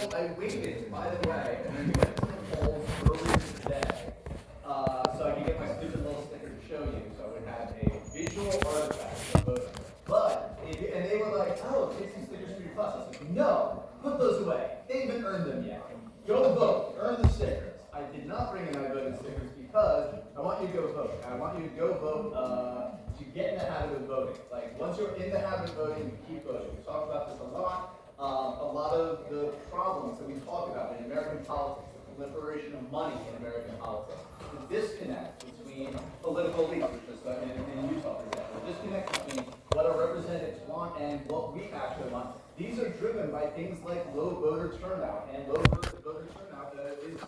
I waited, by the way, and I went to the polls earlier today, so I could get my stupid little sticker to show you, so I would have a visual artifact of voting. But, and they were like, oh, take some stickers for your class. I was like, no, put those away. They haven't earned them yet. Go vote, earn the stickers. I did not bring in my voting stickers because I want you to go vote. I want you to go vote to get in the habit of voting. Like, once you're in the habit of voting, you keep voting. We talked about this a lot. A lot of the problems that we talk about in American politics, the proliferation of money in American politics, the disconnect between political leaders, just like in Utah, for example, the disconnect between what our representatives want and what we actually want. These are driven by things like low voter turnout, and low voter turnout is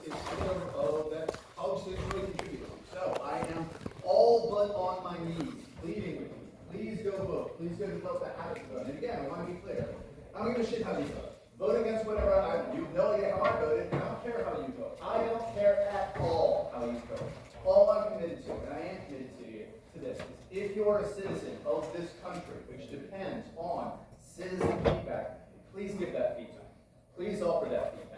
that college students really contribute to. So I am all but on my knees, pleading with you. Please go vote. Please go develop that habit of voting. And again, I want to be clear. I don't give a shit how you vote. Vote against whatever I vote. You have no idea how I voted. I don't care how you vote. I don't care at all how you vote. All I'm committed to, and I am committed to this, is if you're a citizen of this country, which depends on citizen feedback, please give that feedback. Please offer that feedback.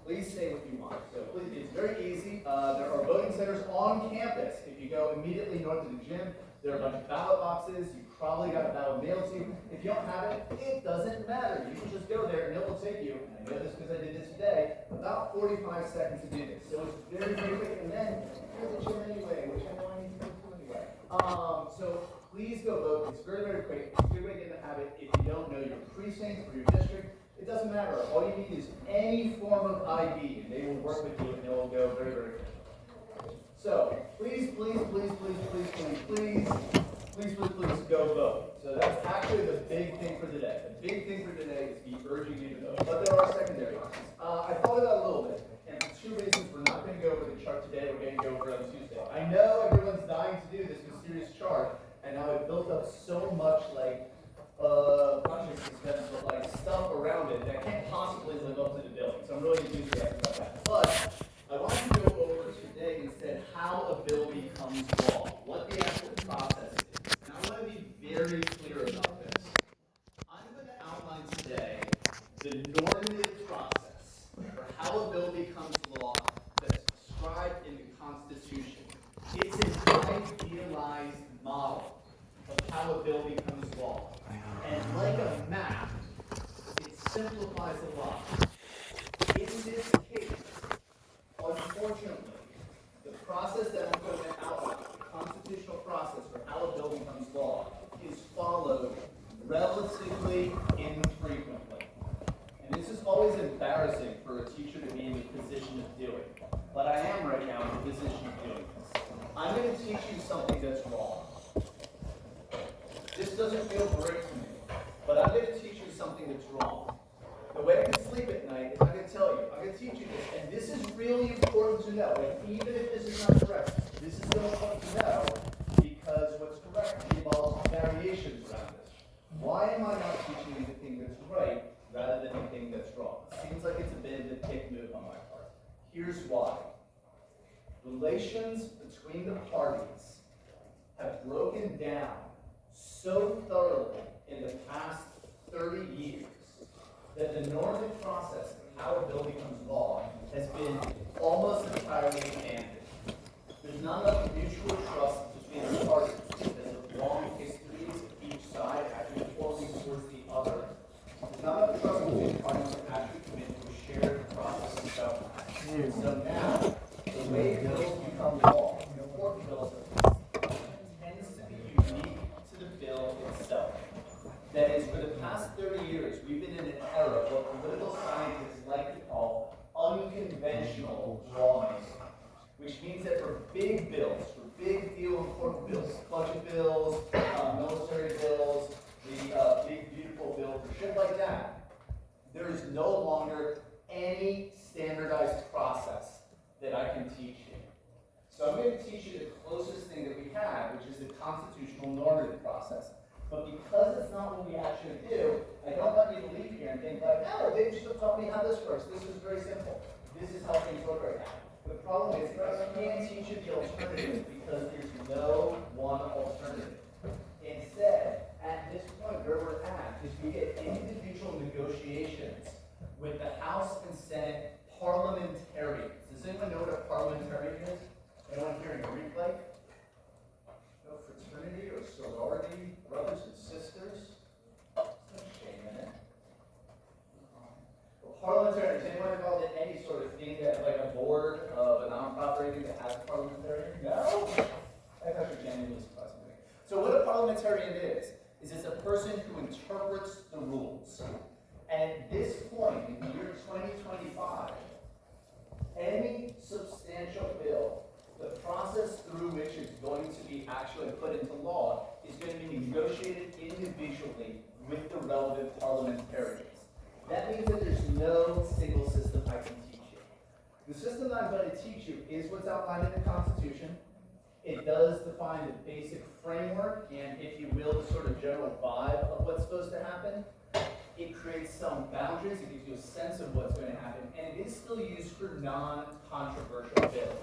Please say what you want. So please, it's very easy. There are voting centers on campus. If you go immediately north of the gym, there are a bunch of ballot boxes. You probably got a ballot mailed to you. If you don't have it, it doesn't matter. You can just go there and it will take you, and I know this because I did this today, about 45 seconds to do this. So it's very, very quick. And then here's the gym anyway, which I know I need to go to anyway. So please go vote. It's very, very quick. It's a good way to get in the habit. If you don't know your precinct or your district, it doesn't matter. All you need is any form of ID, and they will work with you, and it will go very, very quick. So please, please, please, please, please, please, please, please, please, please go vote. So that's actually the big thing for today. The big thing for today is me urging you to vote. But there are secondary options. I thought about it a little bit, and for two reasons, we're not going to go over the chart today. We're going to go over it on Tuesday. I know everyone's dying to do this mysterious chart, and now I've built up so much suspense, but stuff around it that can't possibly live up to the billing. So I'm really enthusiastic about that. But I want to go over today instead how a bill becomes law, what the actual process is. And I want to be very clear about this. I'm going to outline today the normative process for how a bill becomes law that's described in the Constitution. It's an idealized model of how a bill becomes law. And like a map, it simplifies a lot. In this case, unfortunately, the process that I'm going to outline, the constitutional process for how a bill becomes law, is followed relatively infrequently. And this is always embarrassing for a teacher to be in the position of doing. But I am right now in the position of doing this. I'm going to teach you something that's wrong. This doesn't feel great to me, but I'm going to teach you something that's wrong. The way I can sleep at night is I'm going to tell you, I'm going to teach you this, and this is really important to know. And even if this is not correct, this is going to help to know because what's correct involves variations around this. Why am I not teaching you the thing that's right rather than the thing that's wrong? It seems like it's a bit of a dick move on my part. Here's why. Relations between the parties have broken down so thoroughly in the past 30 years that the normative process of how a bill becomes law has been almost entirely abandoned. There's not enough mutual trust between the parties because of long histories of each side actually forcing towards the other. There's not enough trust between the parties to actually commit to a shared process of settlement. So now, the way bills become law, important bills tends to be unique to the bill itself. That is, for the past 30 years, we've been in an era of what political scientists like to call unconventional lawmaking, which means that for big bills, for big deal important bills, budget bills, military bills, the big beautiful bill, for shit like that, there is no longer any standardized process that I can teach you. So I'm going to teach you the closest thing that we have, which is the constitutional normative process. But because it's not what we actually do, I don't want you to leave here and think like, oh, they just taught me how this works. This is very simple. This is how things work right now. The problem is I can't teach you the alternative because there's no one alternative. Instead, at this point where we're at is we get individual negotiations with the House and Senate parliamentarians. Does anyone know what a parliamentarian is? Anyone here in Greek life? No fraternity or sorority, brothers and sisters? There's no shame in it. Well, parliamentarians, anyone involved in any sort of thing that, like a board of a nonprofit or anything that has a parliamentarian? No? That's actually genuinely surprising to me. So what a parliamentarian is it's a person who interprets the rules. At this point, in the year 2025, any substantial bill, the process through which it's going to be actually put into law is going to be negotiated individually with the relevant parliamentarians. That means that there's no single system I can teach you. The system that I'm going to teach you is what's outlined in the Constitution. It does define the basic framework and, if you will, the sort of general vibe of what's supposed to happen. It creates some boundaries, it gives you a sense of what's going to happen, and it is still used for non-controversial bills.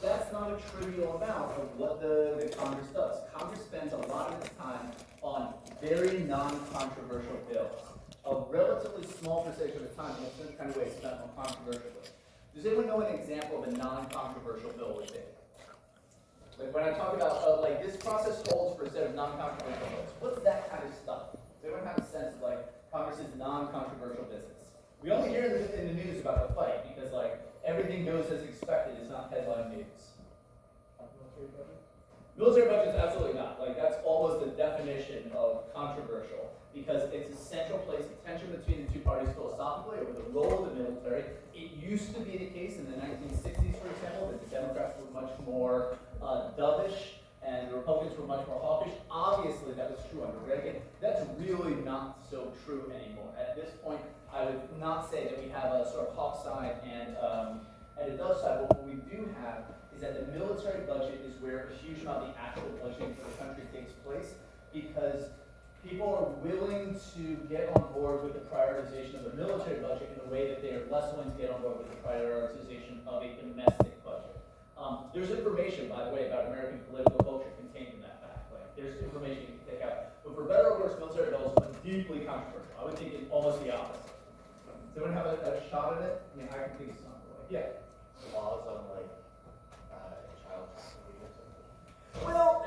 That's not a trivial amount of what the Congress does. Congress spends a lot of its time on very non-controversial bills. A relatively small percentage of the time, most kind of way, spent on controversial bills. Does anyone know an example of a non-controversial bill would be? Like when I talk about, like this process holds for a set of non-controversial bills, what's that kind of stuff? Does anyone have a sense of like Congress's non-controversial business? We only hear in the news about the fight because like everything goes as expected. It's not headline news. Military budget? Military budget is absolutely not. Like that's almost the definition of controversial because it's a central place of tension between the two parties philosophically over the role of the military. It used to be the case in the 1960s, for example, that the Democrats were much more dovish and the Republicans were much more hawkish. Obviously, that was true under Reagan. That's really not so true anymore. At this point, I would not say that we have a sort of hawk side and a dove side. But what we do have is that the military budget is where a huge amount of the actual budgeting for the country takes place because people are willing to get on board with the prioritization of the military budget in a way that they are less willing to get on board with the prioritization of a domestic budget. There's information, by the way, about American political culture contained in that fact. Like, there's information you can take out. But for better or worse, military bills are deeply controversial. I would think it's almost the opposite. Does anyone have a shot at it? I mean, I can think of something. Yeah. Laws on like child trafficking or something. Well,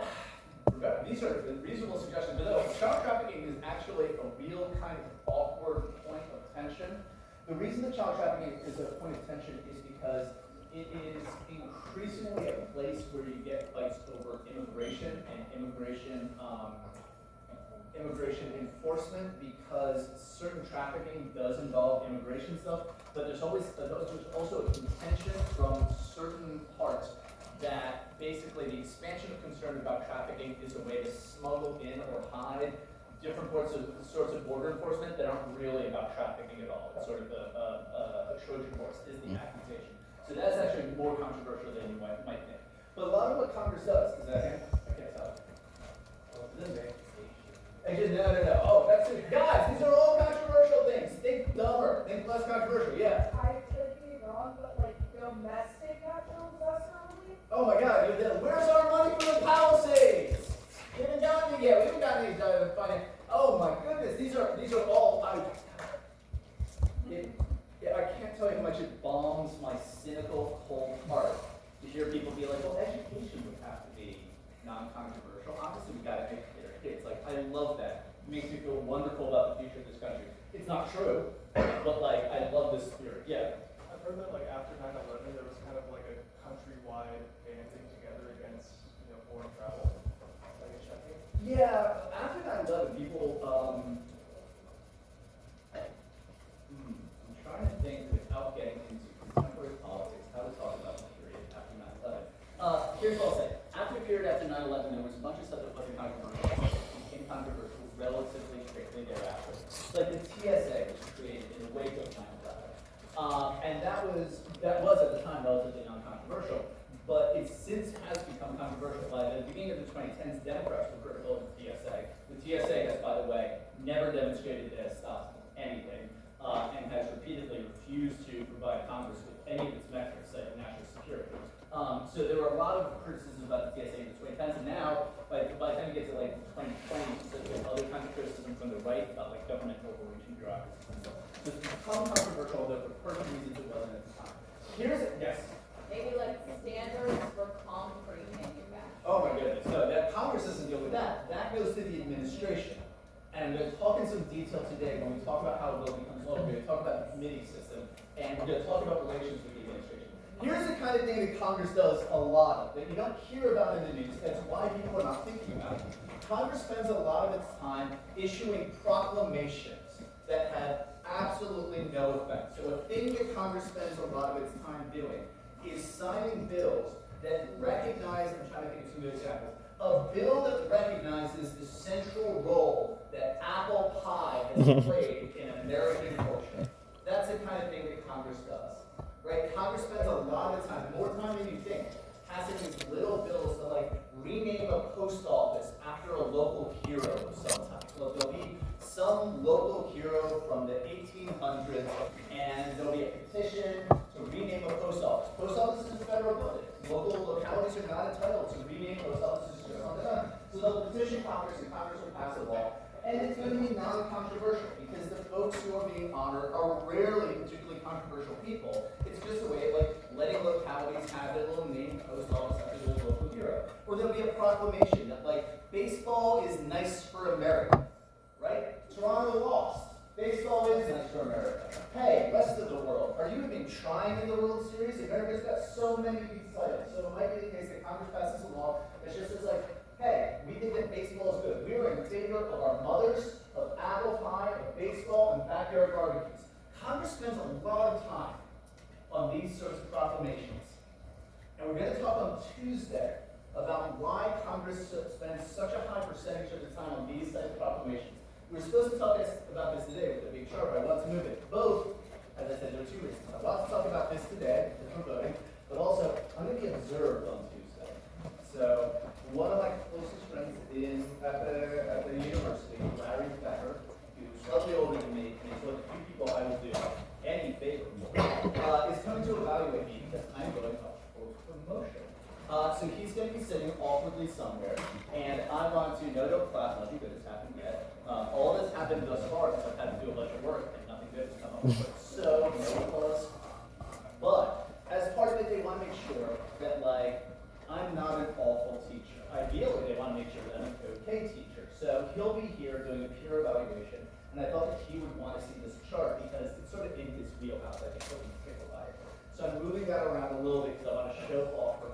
these are reasonable suggestions, but no, child trafficking is actually a real kind of awkward point of tension. The reason that child trafficking is a point of tension is because it is increasingly a place where you get fights over immigration and immigration enforcement because certain trafficking does involve immigration stuff, but there's also a contention from certain parts that basically the expansion of concern about trafficking is a way to smuggle in or hide different sorts of border enforcement that aren't really about trafficking at all. It's sort of a Trojan horse is the accusation. So that's actually more controversial than you might think. But a lot of what Congress does, is that him? I can't tell. No. Oh, that's it. Guys, these are all controversial things. Think dumber. Think less controversial. Yeah. I could be wrong, but like domestic natural disaster relief? Oh my God. Where's our money for the Palisades? We haven't gotten it yet. We haven't gotten these finance. Oh my goodness. These are all. I can't tell you how much it bombs my cynical, cold heart to hear people be like, well, education would have to be non-controversial. Obviously, we got to educate our kids. Like, I love that. It makes me feel wonderful about the future of this country. It's not true, but like, I love this spirit. Yeah. I've heard that like after 9/11, there was kind of like a countrywide banding together against foreign travel. Like a checking. Yeah. After 9/11, people. I'm trying to think without getting into contemporary politics how to talk about the period after 9/11. Here's what I'll say. After the period after 9/11, there was a bunch of stuff that wasn't controversial. It became controversial relatively quickly thereafter. Like the TSA was created in the wake of 9/11. And that was at the time relatively non-controversial. But it since has become controversial. By the beginning of the 2010s, Democrats were critical of the TSA. The TSA has, by the way, never demonstrated it has stopped anything. And has repeatedly refused to provide Congress with any of its metrics, like national security. So there were a lot of criticisms about the TSA in the 2010s, and now, by the time you get to like 2020, so there's other kinds of criticism from the right about like government overreaching bureaucracies and stuff. So it's become controversial, although for personal reasons it wasn't at the time. Here's it, yes? Maybe like standards for concrete manufacturing. Oh my goodness, no, that Congress doesn't deal with that. That goes to the administration. And we're going to talk in some detail today when we talk about how a bill becomes law. We're going to talk about the committee system, and we're going to talk about relations with the administration. Here's the kind of thing that Congress does a lot of, that you don't hear about in the news. That's why people are not thinking about it. Congress spends a lot of its time issuing proclamations that have absolutely no effect. So a thing that Congress spends a lot of its time doing is signing bills that recognize, I'm trying to think of some good examples, a bill that recognizes the central role that apple pie has played in American culture. That's the kind of thing that Congress does, right? Congress spends a lot of time, more time than you think, passing these little bills to like rename a post office after a local hero of some type. So there'll be some local hero from the 1800s, and there'll be a petition to rename a post office. Post office is a federal building. Local localities are not entitled to rename post offices just on their own. So they'll petition Congress, and Congress will pass a law. And it's going to be non-controversial because the folks who are being honored are rarely particularly controversial people. It's just a way of like letting localities have their little named post office after their local hero. Or there'll be a proclamation that like baseball is nice for America, right? Toronto lost. Baseball is nice for America. Hey, rest of the world, are you even trying in the World Series? America's got so many of these titles. So it might be the case that Congress passes a law that just says like, hey, we think that baseball is good. We are in favor of our mothers, of apple pie, of baseball, and backyard barbecues. Congress spends a lot of time on these sorts of proclamations. And we're going to talk on Tuesday about why Congress spends such a high percentage of the time on these types of proclamations. We were supposed to talk about this today with a big chart, but I want to move it. Both, as I said, there are two reasons. I want to talk about this today, because we're voting, but also I'm going to be observed on Tuesday. So one of my closest friends at the university, Larry Becker, who's slightly older than me, and he's one of the few people I will do any favor for, is coming to evaluate me because I'm going up for promotion. So he's going to be sitting awkwardly somewhere, and I want to, no, don't clap, nothing good has happened yet. All that's happened thus far is I've had to do a bunch of work, and nothing good has come up with it. So, no applause. But, as part of it, they want to make sure that, like, I'm not an awful teacher. Ideally, they want to make sure that I'm an okay teacher. So, he'll be here doing a peer evaluation, and I thought that he would want to see this chart because it's sort of in his wheelhouse. I think he'll be tickled by it. So, I'm moving that around a little bit because I want to show off for him.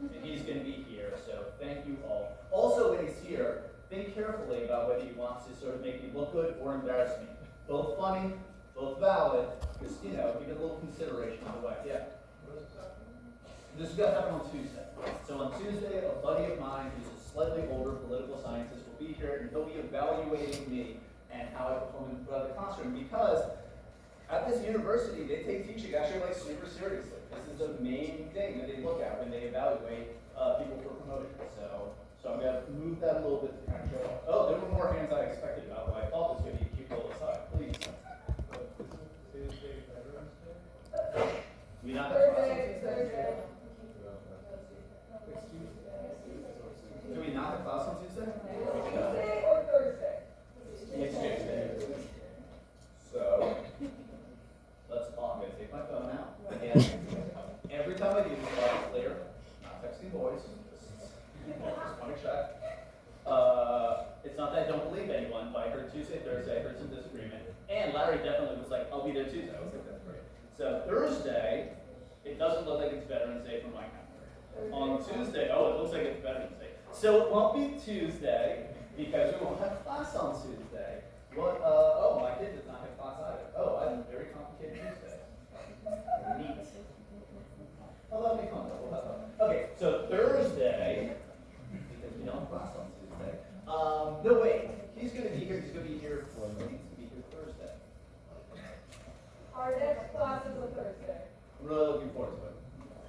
And he's going to be here, so thank you all. Also, when he's here, think carefully about whether he wants to sort of make me look good or embarrass me. Both funny, both valid, just, you know, give it a little consideration on the way. Yeah? This is going to happen on Tuesday. So on Tuesday, a buddy of mine who's a slightly older political scientist will be here, and he'll be evaluating me and how I perform in front of the classroom. Because at this university, they take teaching actually like super seriously. This is the main thing that they look at when they evaluate people for promotion. So I'm going to move that a little bit to kind of show off. Oh, there were more hands I expected about what I thought was going to be a cute little aside. Please. We not have class on Tuesday? Do we not have class on Tuesday? Tuesday or Thursday? Next Tuesday. So, let's talk. I'm going to take my phone out. Again, every time I do this, it's clear. Not texting boys. Just want to check. It's not that I don't believe anyone, but I heard Tuesday, Thursday, I heard some disagreement. And Larry definitely was like, I'll be there Tuesday. I was like, that's great. So Thursday, it doesn't look like it's Veterans Day from my calendar. On Tuesday, oh, it looks like it's Veterans Day. So it won't be Tuesday because we won't have class on Tuesday. What? Oh, my kid does not have class either. Oh, I have a very complicated Tuesday. Neat. Oh, that'll be fun. We'll have fun. Okay, so Thursday, because we don't have class on Tuesday. No, wait. He's going to be here. He's going to be here for. He's going to be here Thursday. Our next class is on Thursday. I'm really looking forward to it.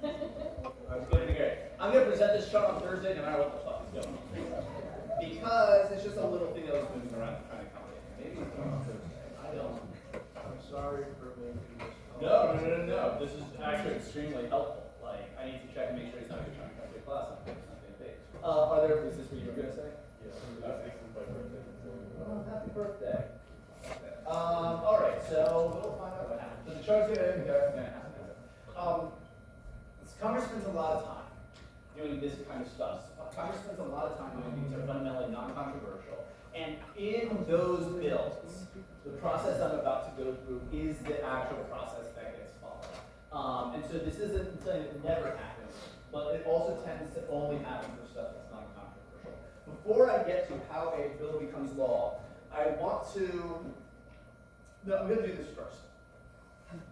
It's going to be great. I'm going to present this chart on Thursday, no matter what the fuck is going on. Because it's just a little thing that was moving around trying to accommodate. Maybe it's going on Thursday. I don't know. I'm sorry for making this. No. This is actually extremely helpful. Like, I need to check and make sure he's not going to try and cut your class on something big. Is this what you were going to say? Yes, this is my birthday. Oh, happy birthday. All right, so we'll find out what happened. So the just shows you that that's gonna happen. Congress spends a lot of time doing this kind of stuff. Congress spends a lot of time doing things that are fundamentally non-controversial. And in those bills, the process I'm about to go through is the actual process that gets followed. And so this isn't something that never happens, but it also tends to only happen for stuff that's non-controversial. Before I get to how a bill becomes law, I want to, no, I'm gonna do this first.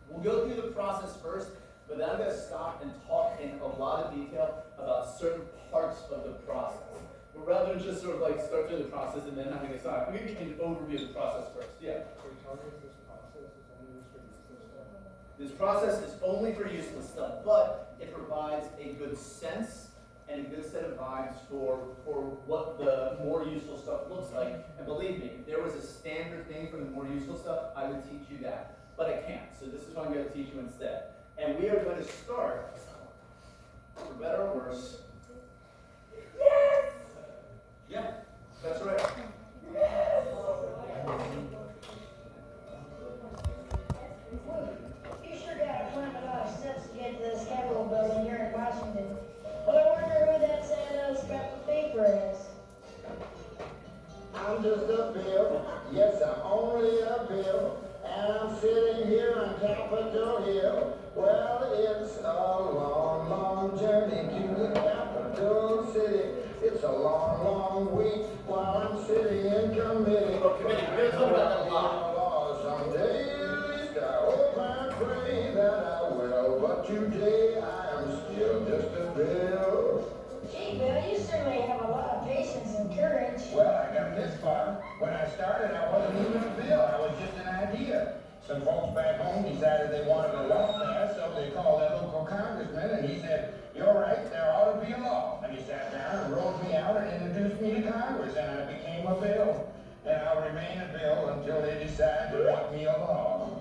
We'll go through the process first, but then I'm going to stop and talk in a lot of detail about certain parts of the process. But rather than just sort of like start through the process and then having a stop, I'm going to give you an overview of the process first. Yeah? So you're telling us this process is only used for useless stuff? This process is only for useless stuff, but it provides a good sense and a good set of vibes for what the more useful stuff looks like. And believe me, if there was a standard thing for the more useful stuff, I would teach you that. But I can't, so this is what I'm going to teach you instead. And we are going to start, for better or worse. Yes! Yeah, that's right. You sure got to climb a lot of steps to get to this Capitol building here in Washington. But I wonder who that sad scrap of paper is. I'm just a bill, yes, I'm only a bill, and I'm sitting here on Capitol Hill. Well, it's a long, long journey to the capital city. It's a long, long week while I'm sitting in committee. Oh, committee, we're going to talk about that a lot. Someday at least I hope and pray that I will, but today I am still just a bill. Gee, Bill, you certainly have a lot of patience and courage. Well, I got this far. When I started, I wasn't even a bill. I was just an idea. Some folks back home decided they wanted a law passed, so they called that local congressman, and he said, "You're right, there ought to be a law." And he sat down and wrote me out and introduced me to Congress, and I became a bill. And I'll remain a bill until they decide to make me a law.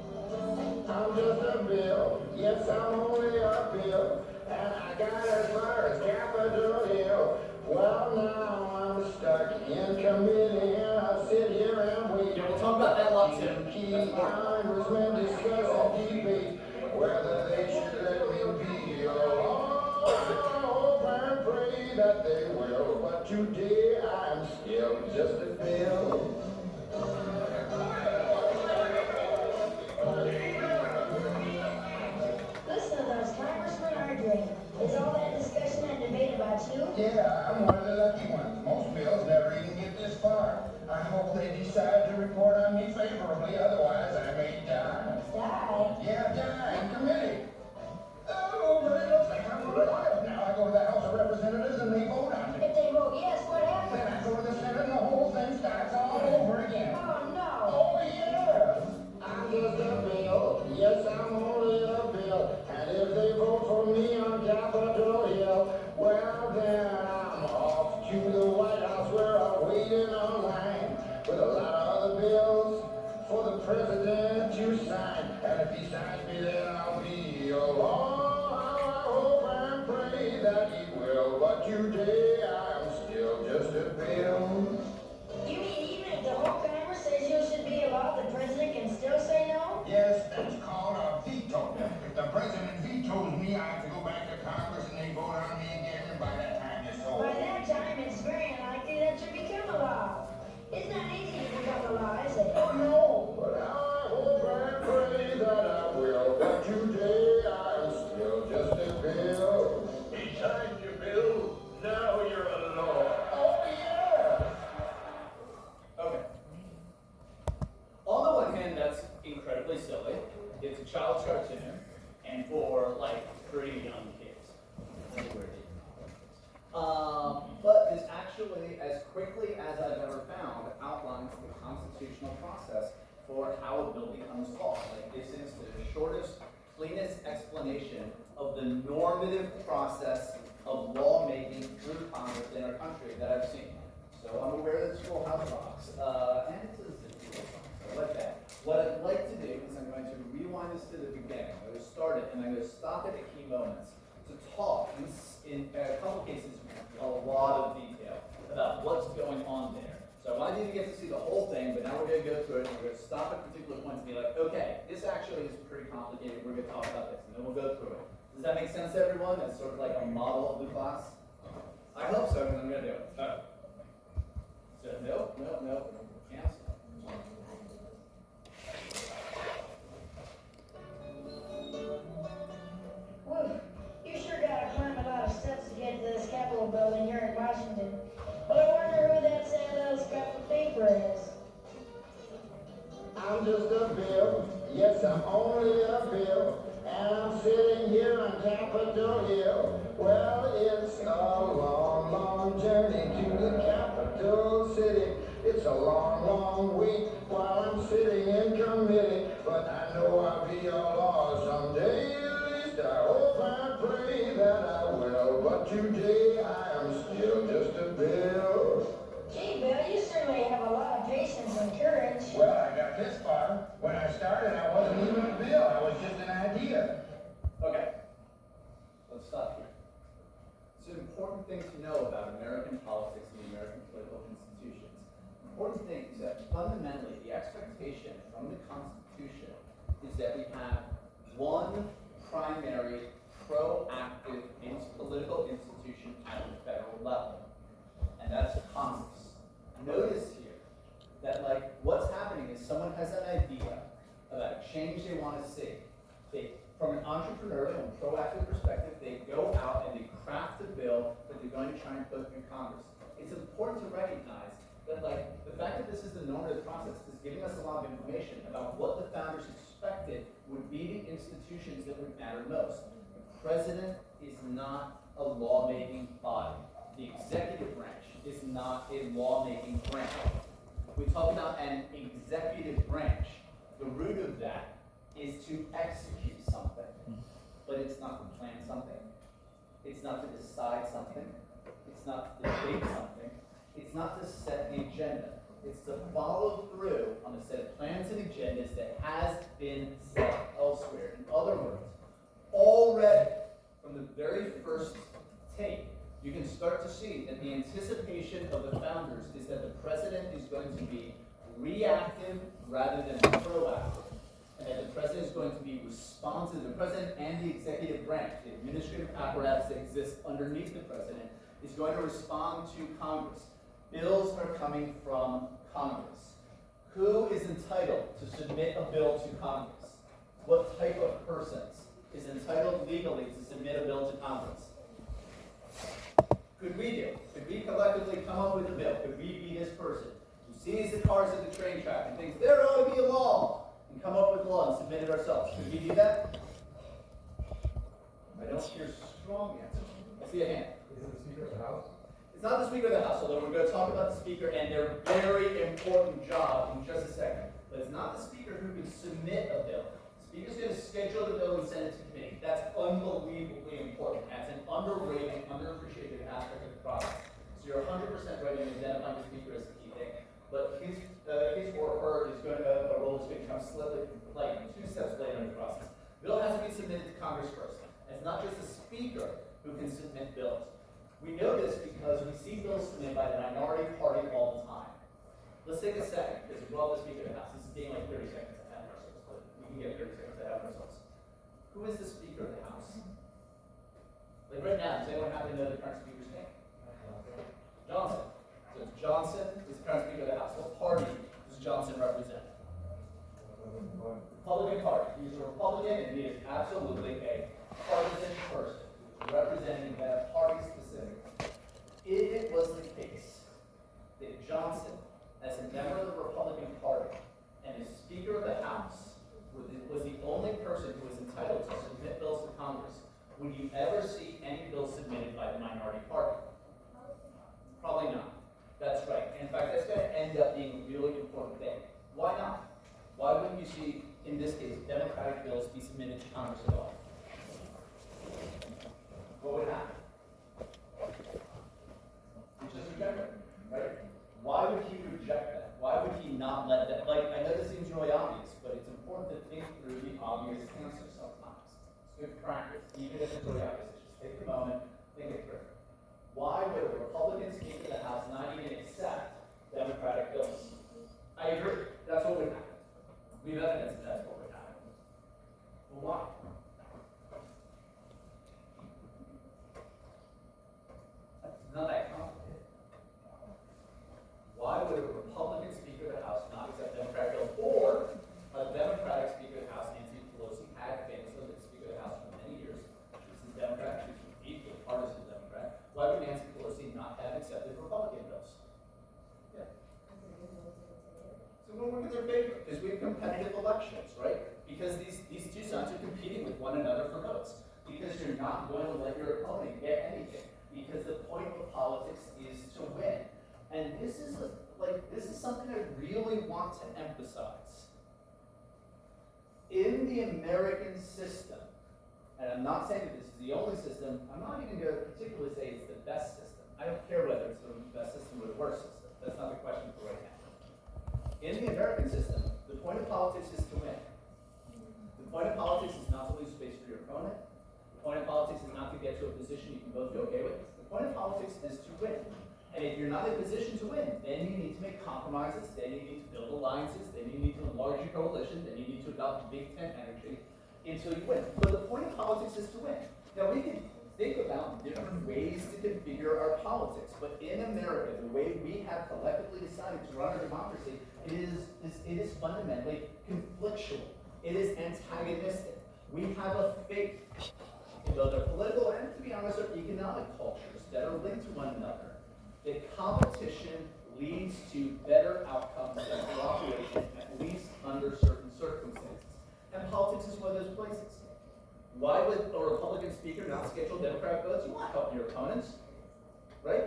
I'm just a bill. Yes, I'm only a bill. And I got as far as Capitol Hill. Well, now I'm stuck in committee, and I sit here and wait. Yeah, we'll talk about that a lot too. Key congressmen discuss and debate whether they should let me be a law. I hope and pray that they will, but today I'm still just a bill. Listen to those congressmen arguing. Is all that discussion and debate about you? Yeah, I'm one of the lucky ones. Most bills never even get this far. I hope they decide to report on me favorably, otherwise I may die. Die? Yeah, die in committee. Oh, but it looks like I'm alive now. I go to the House of Representatives and they vote on me. If they vote yes, what happens? Then I go to the Senate and the whole thing starts all over again. Oh, no. Oh, yeah. I'm just a bill. Yes, I'm only a bill. And if they vote for me on Capitol Hill, well, then I'm off to the White House where I'm waiting online with a lot of other bills for the president to sign. And if he signs me, then I'll be a law. I hope and pray that he will. But today I'm still just a bill. You mean even if the whole Congress says you should be a law, the president can still say no? Yes, that's called a veto. If the president vetoes me, I have to go back to Congress and they vote on me again, and by that time it's over. By that time, it's very unlikely that you become a law. It's not easy to become a law, is it? Oh no, but I hope and pray that I will. But today I'm still just a bill. He signed your bill, now you're a law. Oh yeah. Okay. On the one hand, that's incredibly silly. It's a child's cartoon, and for like pretty young kids. But this actually, as quickly as I've ever found, outlines the constitutional process for how a bill becomes law. Like, this is the shortest, cleanest explanation of the normative process of lawmaking through Congress in our country that I've seen. So I'm aware that Schoolhouse rocks, and it's a zero song, so I like that. What I'd like to do is I'm going to rewind this to the beginning. I'm going to start it, and I'm going to stop it at key moments to talk in a couple cases a lot of detail about what's going on there. So I wanted you to get to see the whole thing, but now we're going to go through it, and we're going to stop at particular points and be like, okay, this actually is pretty complicated, we're going to talk about this, and then we'll go through it. Does that make sense to everyone? That's sort of like a model of the class? I hope so, because I'm going to do it. So, nope, cancel. Whew, you sure gotta climb a lot of steps to get to this Capitol building here in Washington. But I wonder who that sad little scrap of paper is. I'm just a bill, yes, I'm only a bill, and I'm sitting here on Capitol Hill. Well, it's a long, long journey to the capital city. It's a long, long week while I'm sitting in committee, but I know I'll be a law someday. At least I hope and pray that I will, but today I am still just a bill. Gee, Bill, you certainly have a lot of patience and courage. Well, I got this far. When I started, I wasn't even a bill. I was just an idea. Okay, let's stop here. It's an important thing to know about American politics and the American political institutions. Important thing is that fundamentally the expectation from the Constitution is that we have one primary proactive political institution at the federal level, and that's Congress. Notice here that like what's happening is someone has an idea about a change they want to see. From an entrepreneurial and proactive perspective, they go out and they craft a bill that they're going to try and put through Congress. It's important to recognize that like the fact that this is the normative process is giving us a lot of information about what the founders expected would be the institutions that would matter most. The president is not a lawmaking body. The executive branch is not a lawmaking branch. We talk about an executive branch. The root of that is to execute something, but it's not to plan something. It's not to decide something. It's not to debate something. It's not to set the agenda. It's to follow through on a set of plans and agendas that has been set elsewhere. In other words, already from the very first take, you can start to see that the anticipation of the founders is that the president is going to be reactive rather than proactive. And that the president is going to be responsive. The president and the executive branch, the administrative apparatus that exists underneath the president, is going to respond to Congress. Bills are coming from Congress. Who is entitled to submit a bill to Congress? What type of persons is entitled legally to submit a bill to Congress? Could we do? Could we collectively come up with a bill? Could we be this person who sees the cars at the train track and thinks there ought to be a law and come up with law and submit it ourselves? Could we do that? I don't hear strong answers. I see a hand. Is it the Speaker of the House? It's not the Speaker of the House, although we're going to talk about the Speaker and their very important job in just a second. But it's not the Speaker who can submit a bill. The Speaker's going to schedule the bill and send it to committee. That's unbelievably important. That's an underrated, underappreciated aspect of the process. So you're 100% right in identifying the Speaker as the key thing. But his or her is going to, a role is going to come slightly, like 2 steps later in the process. Bill has to be submitted to Congress first. It's not just the Speaker who can submit bills. We know this because we see bills submitted by the minority party all the time. Let's take a second, because we're all the Speaker of the House. This is getting like 30 seconds ahead of ourselves, but we can get 30 seconds ahead of ourselves. Who is the Speaker of the House? Like right now, does anyone happen to know the current Speaker's name? Johnson. So Johnson is the current Speaker of the House. What party does Johnson represent? Republican Party. He's a Republican, and he is absolutely a partisan person representing that party specifically. If it was the case that Johnson, as a member of the Republican Party and as Speaker of the House, was the only person who was entitled to submit bills to Congress, would you ever see any bills submitted by the minority party? Probably not. That's right. In fact, that's going to end up being a really important thing. Why not? Why wouldn't you see, in this case, Democratic bills be submitted to Congress at all? What would happen? He's just reject it, right? Why would he reject that? Why would he not let that? Like, I know this seems really obvious, but it's important to think through the obvious answer sometimes. It's good practice, even if it's really obvious. Just take a moment, think it through. Why would a Republican Speaker of the House not even accept Democratic one another for votes. Because you're not going to let your opponent get anything. Because the point of politics is to win. And this is something I really want to emphasize. In the American system, and I'm not saying that this is the only system, I'm not even going to particularly say it's the best system. I don't care whether it's the best system or the worst system. That's not the question for right now. In the American system, the point of politics is to win. The point of politics is not to lose space for your opponent. The point of politics is not to get to a position you can both be okay with. The point of politics is to win. And if you're not in a position to win, then you need to make compromises, then you need to build alliances, then you need to enlarge your coalition, then you need to adopt big tent energy until you win. But the point of politics is to win. Now we can think about different ways to configure our politics, but in America, the way we have collectively decided to run our democracy, it is fundamentally conflictual. It is antagonistic. We have a faith in both our political and, to be honest, our economic cultures that are linked to one another. That competition leads to better outcomes than cooperation, at least under certain circumstances. And politics is one of those places. Why would a Republican speaker not schedule Democrat votes? You want to help your opponents, right?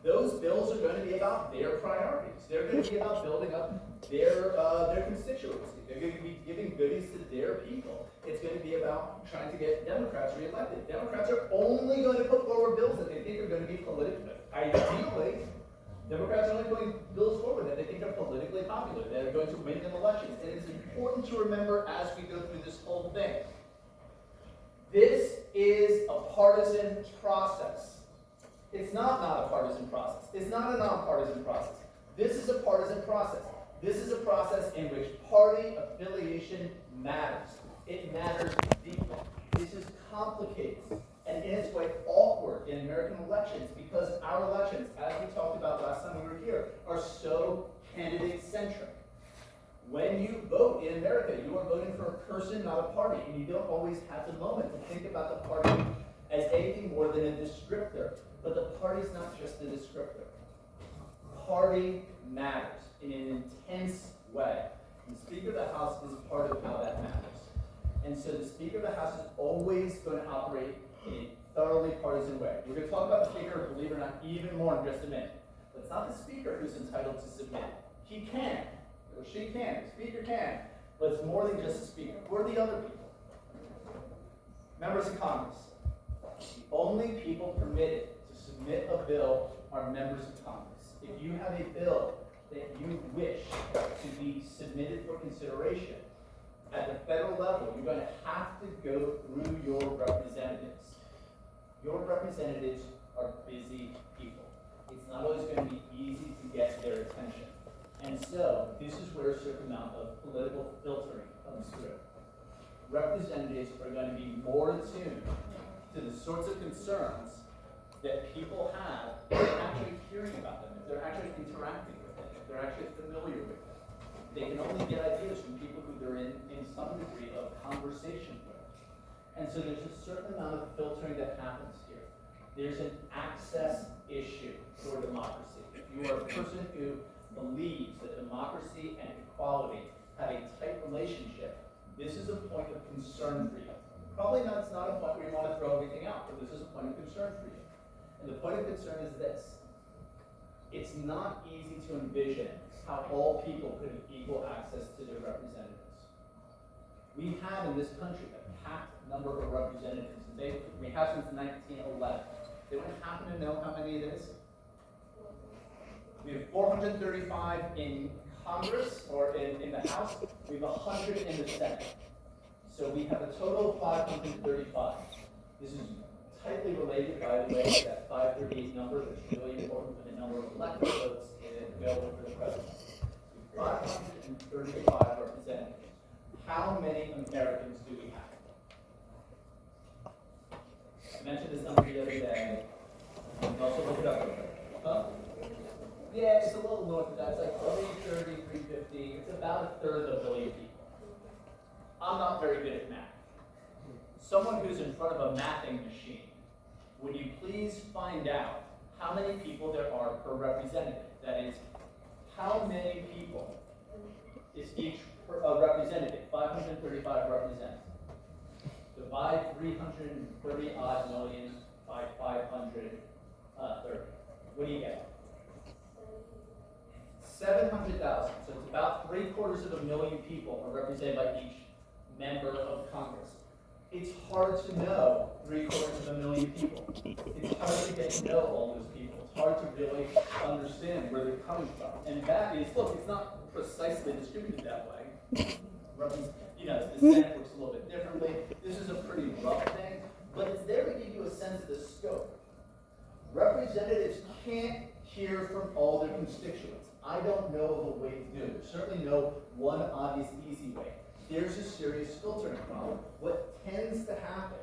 Those bills are going to be about their priorities. They're going to be about building up their constituency. They're going to be giving goodies to their people. It's going to be about trying to get Democrats reelected. Democrats are only going to put forward bills that they think are going to be politically. Ideally, Democrats are only putting bills forward that they think are politically popular, that are going to win them elections. And it's important to remember as we go through this whole thing. This is a partisan process. It's not a partisan process. It's not a nonpartisan process. This is a partisan process. This is a process in which party affiliation matters. It matters deeply. This is complicated and in its way awkward in American elections because our elections, as we talked about last time we were here, are so candidate-centric. When you vote in America, you are voting for a person, not a party, and you don't always have the moment to think about the party as anything more than a descriptor. But the party's not just a descriptor. Party matters in an intense way. And the Speaker of the House is part of how that matters. And so the Speaker of the House is always going to operate in a thoroughly partisan way. We're going to talk about the Speaker, believe it or not, even more in just a minute. But it's not the Speaker who's entitled to submit. He can, or she can, the Speaker can, but it's more than just the Speaker. Who are the other people? Members of Congress. The only people permitted to submit a bill are members of Congress. If you have a bill that you wish to be submitted for consideration, at the federal level, you're going to have to go through your representatives. Your representatives are busy people. It's not always going to be easy to get their attention. And so, this is where a certain amount of political filtering comes through. Representatives are going to be more attuned to the sorts of concerns that people have if they're actually hearing about them, if they're actually interacting with them, if they're actually familiar with them. They can only get ideas from people who they're in some degree of conversation with. And so there's a certain amount of filtering that happens here. There's an access issue for democracy. If you are a person who believes that democracy and equality have a tight relationship, this is a point of concern for you. Probably not, it's not a point where you want to throw everything out, but this is a point of concern for you. And the point of concern is this. It's not easy to envision how all people could have equal access to their representatives. We have in this country a packed number of representatives. We have since 1911. Anyone happen to know how many it is? We have 435 in Congress, or in the House. We have 100 in the Senate. So we have a total of 535. This is tightly related, by the way, to that 538 number that's really important for the number of elected votes available for the president. 535 representatives. How many Americans do we have? I mentioned this number the other day. You can also look it up real quick. Huh? Yeah, it's a little north of that. It's like 330, 350. It's about a third of a billion people. I'm not very good at math. Someone who's in front of a mathing machine, would you please find out how many people there are per representative? That is, how many people is each representative? 535 representatives. divide 330 odd million by 530. What do you get? 700,000. So it's about 750,000 people are represented by each member of Congress. It's hard to know 750,000 people. It's hard to get to know all those people. It's hard to really understand where they're coming from. And that is, look, it's not precisely distributed that way. You know, the Senate works a little bit differently. This is a pretty rough thing, but it's there to give you a sense of the scope. Representatives can't hear from all their constituents. I don't know of a way to do it. There's certainly no one obvious, easy way. There's a serious filtering problem. What tends to happen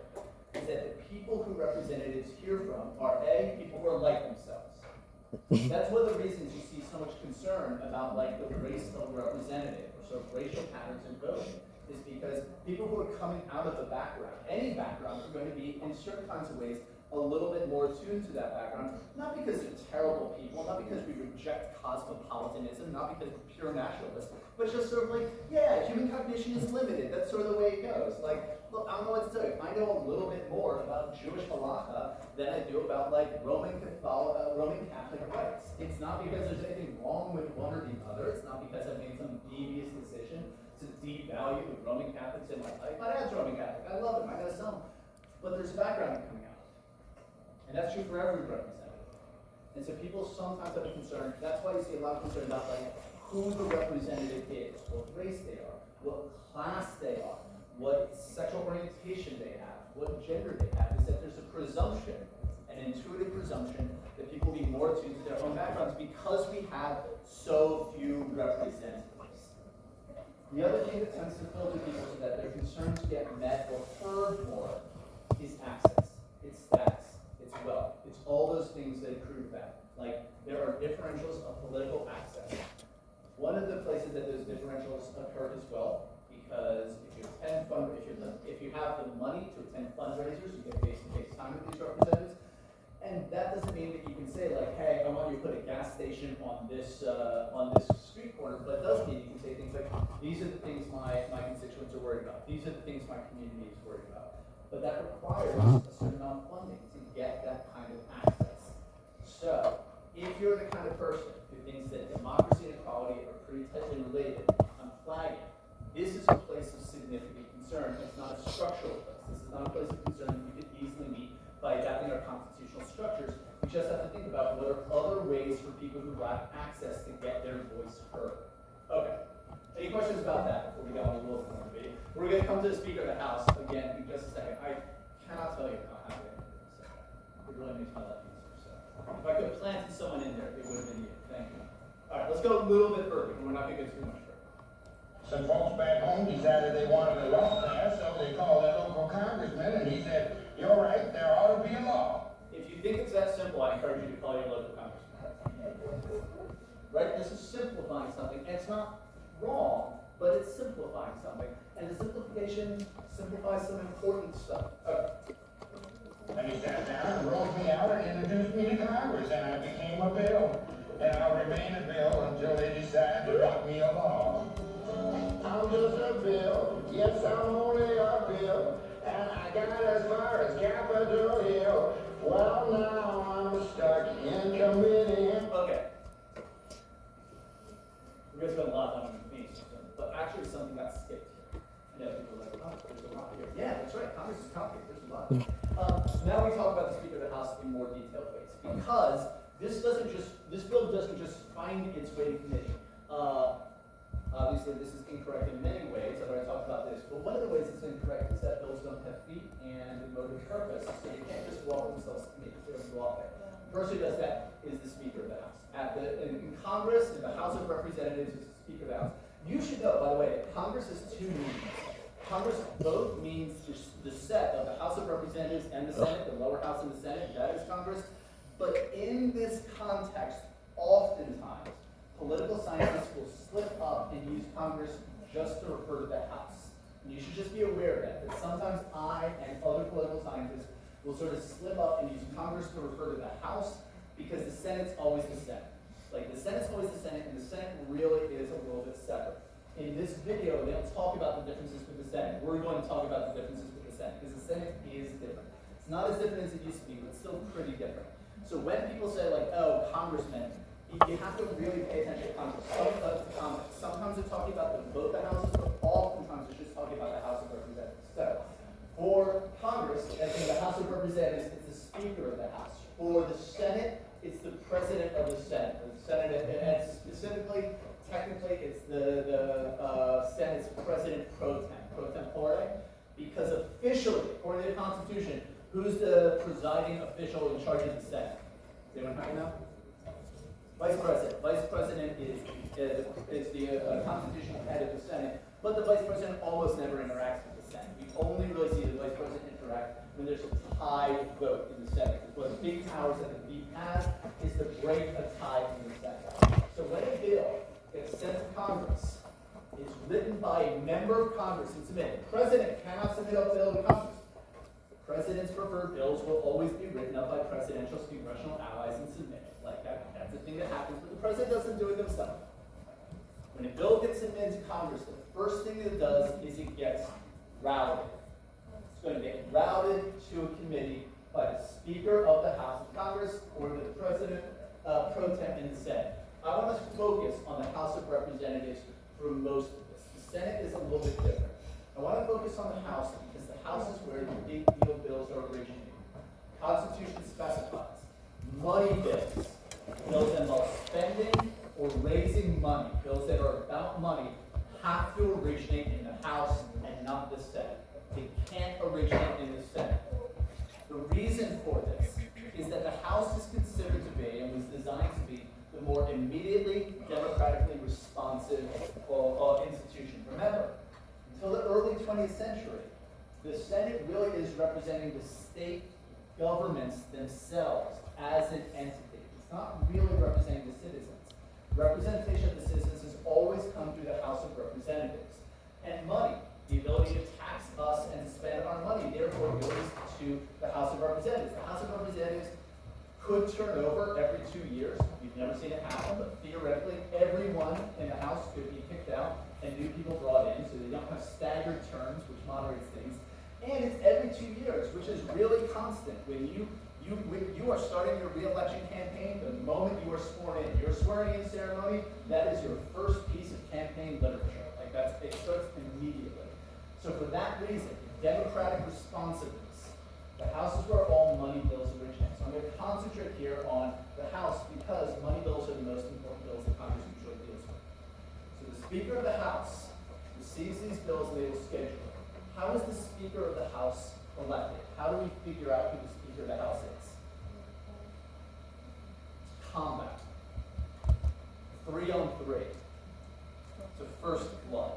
is that the people who representatives hear from are A, people who are like themselves. That's one of the reasons you see so much concern about like the race of a representative or sort of racial patterns in voting, is because people who are coming out of the background, any background, are going to be in certain kinds of ways a little bit more attuned to that background, not because they're terrible people, not because we reject cosmopolitanism, not because we're pure nationalists, but just sort of like, yeah, human cognition is limited. That's sort of the way it goes. Like, look, I don't know what to tell you. I know a little bit more about Jewish halakha than I do about like Roman Catholic rights. It's not because there's anything wrong with one or the other. It's not because I've made some devious decision to devalue the Roman Catholics in my life. My dad's Roman Catholic. I love him. I got a son. But there's a background coming out. And that's true for every representative. And so people sometimes have a concern. That's why you see a lot of concern about like who the representative is, what race they are, what class they are, what sexual orientation they have, what gender they have. Is that there's a presumption, an intuitive presumption, that people will be more attuned to their own backgrounds because we have so few representatives. The other thing that tends to filter people so that their concerns get met or heard more is access, it's status. Well, it's all those things that accrue to that. Like, there are differentials of political access. One of the places that those differentials occur as well, because if you have the money to attend fundraisers, you get face-to-face time with these representatives, and that doesn't mean that you can say like, hey, I want you to put a gas station on this street corner, but it does mean you can say things like, these are the things my constituents are worried about. These are the things my community is worried about. But that requires a certain amount of funding to get that kind of access. So, if you're the kind of person who thinks that democracy and equality are pretty tightly related, I'm flagging. This is a place of significant concern. It's not a structural place. This is not a place of concern that we could easily meet by adapting our constitutional structures. We just have to think about what are other ways for people who lack access to get their voice heard. Okay. Any questions about that before we go on a little more debate? We're going to come to the Speaker of the House again in just a second. I cannot tell you how happy I am to say that. It really makes my life easier. So, if I could have planted someone in there, it would have been you. Thank you. All right, let's go a little bit further. We're not going to go too much further. Some folks back home decided they wanted a law passed, so they called their local congressman, and he said, "You're right, there ought to be a law." If you think it's that simple, I encourage you to call your local congressman. Right? This is simplifying something, and it's not wrong, but it's simplifying something. And the simplification simplifies some important stuff. Okay. And he sat down and wrote me out and introduced me to Congress, and I became a bill. And I'll remain a bill until they decide to make me a law. I'm just a bill, yes, I'm only a bill, and I got as far as Capitol Hill. Well, now I'm stuck in committee. Okay. We're going to spend a lot of time on me, but actually something got skipped here. I know people are like, oh, there's a lot here. Yeah, that's right. Congress is complicated. There's a lot. Now we talk about the Speaker of the House in more detailed ways, because this bill doesn't just find its way to committee. Obviously, this is incorrect in many ways. I've already talked about this, but one of the ways it's incorrect is that bills don't have feet and a motive purpose, so you can't just walk themselves to committee. They don't go off there. The person who does that is the Speaker of the House. In Congress, in the House of Representatives, is the Speaker of the House. You should know, by the way, that Congress has two meanings. Congress both means the set of the House of Representatives and the Senate, the lower house and the Senate, that is Congress. But in this context, oftentimes, political scientists will slip up and use Congress just to refer to the House. And you should just be aware of that sometimes I and other political scientists will sort of slip up and use Congress to refer to the House because the Senate's always the Senate. Like, the Senate's always the Senate, and the Senate really is a little bit separate. In this video, they don't talk about the differences with the Senate. We're going to talk about the differences with the Senate, because the It's not as different as it used to be, but still pretty different. So when people say like, oh, congressmen, you have to really pay attention to Congress. Sometimes they're talking about both the houses, but oftentimes they're just talking about the House of Representatives. So for Congress, as in the House of Representatives, it's the Speaker of the House. For the Senate, it's the President of the Senate. The Senate, and specifically, technically, it's the Senate's President pro tempore, because officially, according to the Constitution, who's the presiding official in charge of the Senate? Does anyone happen to know? Vice President. Vice President is the constitutional head of the Senate, but the Vice President almost never interacts with the Senate. We only really see the Vice President interact when there's a tie vote in the Senate. One of the big powers that the VP has is to break a tie in the Senate. So when a bill gets sent to Congress, it's written by a member of Congress and submitted. The President cannot submit a bill to Congress. President's preferred bills will always be written up by presidential congressional allies and submitted. Like that's a thing that happens, but the president doesn't do it himself. When a bill gets submitted to Congress, the first thing that it does is it gets routed. It's going to get routed to a committee by the Speaker of the House of Congress or the President pro tem in the Senate. I want us to focus on the House of Representatives for most of this. The Senate is a little bit different. I want to focus on the House because the House is where the big deal bills are originating. The Constitution specifies money bills, bills that involve spending or raising money, bills that are about money, have to originate in the House and not the Senate. They can't originate in the Senate. The reason for this is that the House is considered to be, and was designed to be, the more immediately democratically responsive institution. Remember, until the early 20th century, the Senate really is representing the state governments themselves as an entity. It's not really representing the citizens. Representation of the citizens has always come through the House of Representatives. And money, the ability to tax us and to spend our money, therefore goes to the House of Representatives. The House of Representatives could turn over every 2 years. We've never seen it happen, but theoretically, everyone in the House could be kicked out and new people brought in, so they don't have staggered terms, which moderates things. And it's every 2 years, which is really constant. When you are starting your re-election campaign, the moment you are sworn in, your swearing in ceremony, that is your first piece of campaign literature. Like it starts immediately. So for that reason, democratic responsiveness, the House is where all money bills originate. So I'm going to concentrate here on the House because money bills are the most important bills that Congress usually deals with. So the Speaker of the House receives these bills and they will schedule it. How is the Speaker of the House elected? How do we figure out who the Speaker of the House is? Combat. 3-on-3. It's a first blood.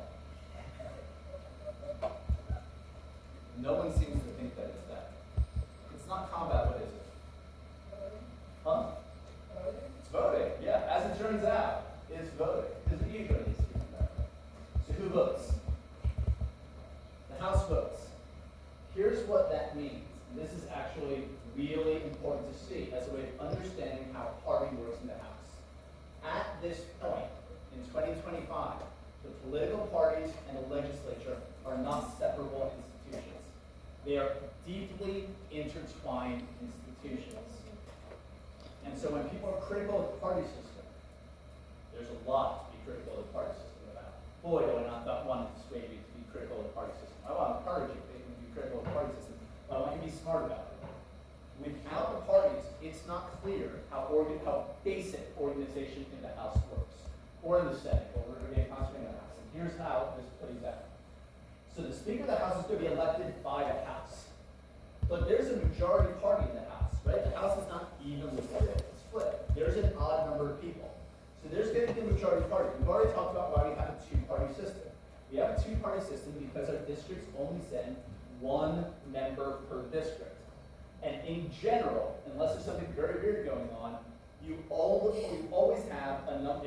No one seems to think that it's that. It's not combat, what is it? Huh? It's voting. Yeah, as it turns out, it's voting. Because it usually needs to be that way. So who votes? The House votes. Here's what that means. And this is actually really important to see as a way of understanding how a party works in the House. At this point, in 2025, the political parties and the legislature are not separable institutions. They are deeply intertwined institutions. And so when people are critical of the party system, there's a lot to be critical of the party system about. Boy, do I not want to persuade you to be critical of the party system. I want to encourage you to be critical of the party system, but I want you to be smart about it. Without the parties, it's not clear how basic organization in the House works, or in the Senate, or we're going to be concentrating on the House. And here's how this plays out. So the Speaker of the House is going to be elected by the House. But there's a majority party in the House, right? The House is not evenly split. It's split. There's an odd number of people. So there's going to be a majority party. We've already talked about why we have a two-party system. We have a two-party system because our districts only send one member per district. And in general, unless there's something very weird going on, you always have a number,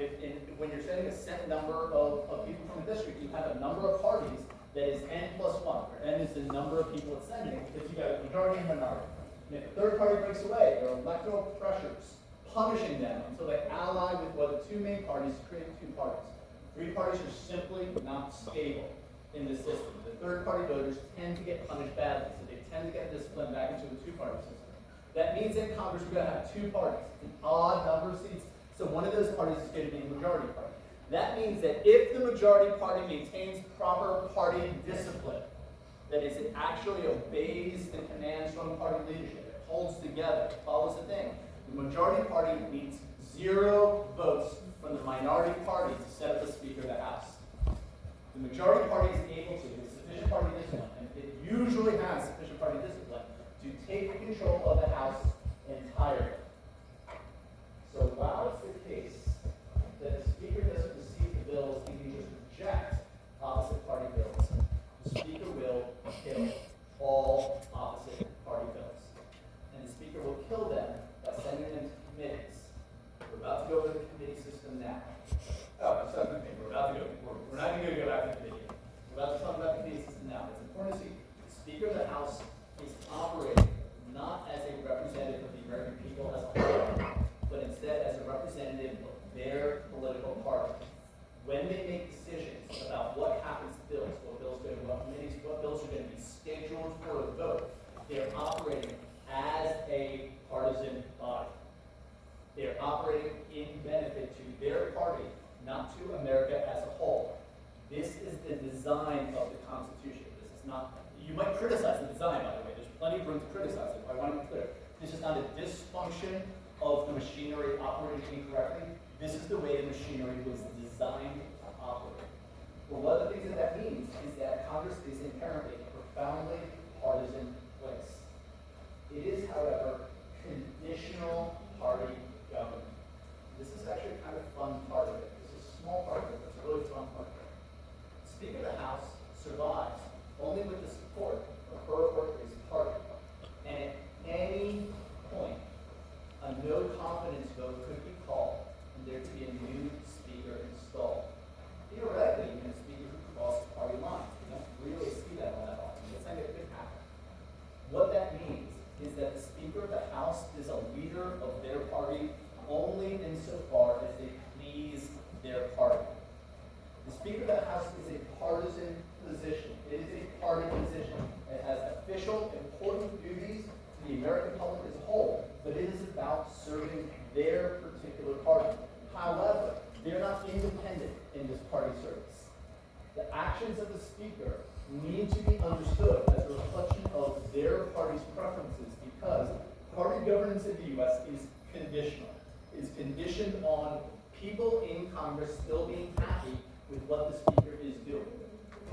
when you're sending a set number of people from a district, you have a number of parties that is n plus 1, where n is the number of people it's sending, because you got a majority and minority. And if the third party breaks away, there are electoral pressures punishing them until they ally with one of the two main parties to create two parties. Three parties are simply not stable in the system. The third party voters tend to get punished badly, so they tend to get disciplined back into a two-party system. That means in Congress we're going to have two parties, an odd number of seats, so one of those parties is going to be the majority party. That means that if the majority party maintains proper party discipline, that is, it actually obeys the commands from party leadership, it holds together, it follows the thing, the majority party needs 0 votes from the minority party to set up the Speaker of the House. The majority party is able to, with sufficient party discipline, and it usually has sufficient party discipline, to take control of the House entirely. So while it's the case that the Speaker doesn't receive the bills and can just reject opposite party bills, the Speaker will kill all opposite party bills. And the Speaker will kill them by sending them to committees. We're about to go over the committee system now. Oh, it's not good thing. We're about to go. We're not even going to go back to the committee. We're about to talk about the committee system now. It's important to see the Speaker of the House is operating not as a representative of the American people as a whole, but instead as a representative of their political party. When they make decisions about what happens to bills, what bills go to what committees, what bills are going to be scheduled for a vote, they're operating as a partisan body. They're operating in benefit to their party, not to America as a whole. This is the design of the Constitution. This is not, you might criticize the design, by the way. There's plenty of room to criticize it. I want to be clear. This is not a dysfunction of the machinery operating incorrectly. This is the way the machinery was designed to operate. But one of the things that means is that Congress is inherently a profoundly partisan place. It is, however, conditional party government. This is actually kind of fun part of it. This is a small part of it, but it's a really fun part of it. Speaker of the House survives only with the support of her or his party. And at any point, a no confidence vote could be called and there to be a new speaker installed. Theoretically, even a speaker could cross party lines. We don't really see that all that often. It's not going to happen. What that means is that the Speaker of the House is a leader of their party only insofar as they please their party. The Speaker of the House is a partisan position. It is a party position. It has official, important duties to the American public as a whole, but it is about serving their particular party. However, they're not independent in this party service. The actions of the Speaker need to be understood as a reflection of their party's preferences because party governance in the U.S. is conditional. It is conditioned on people in Congress still being happy with what the Speaker is doing.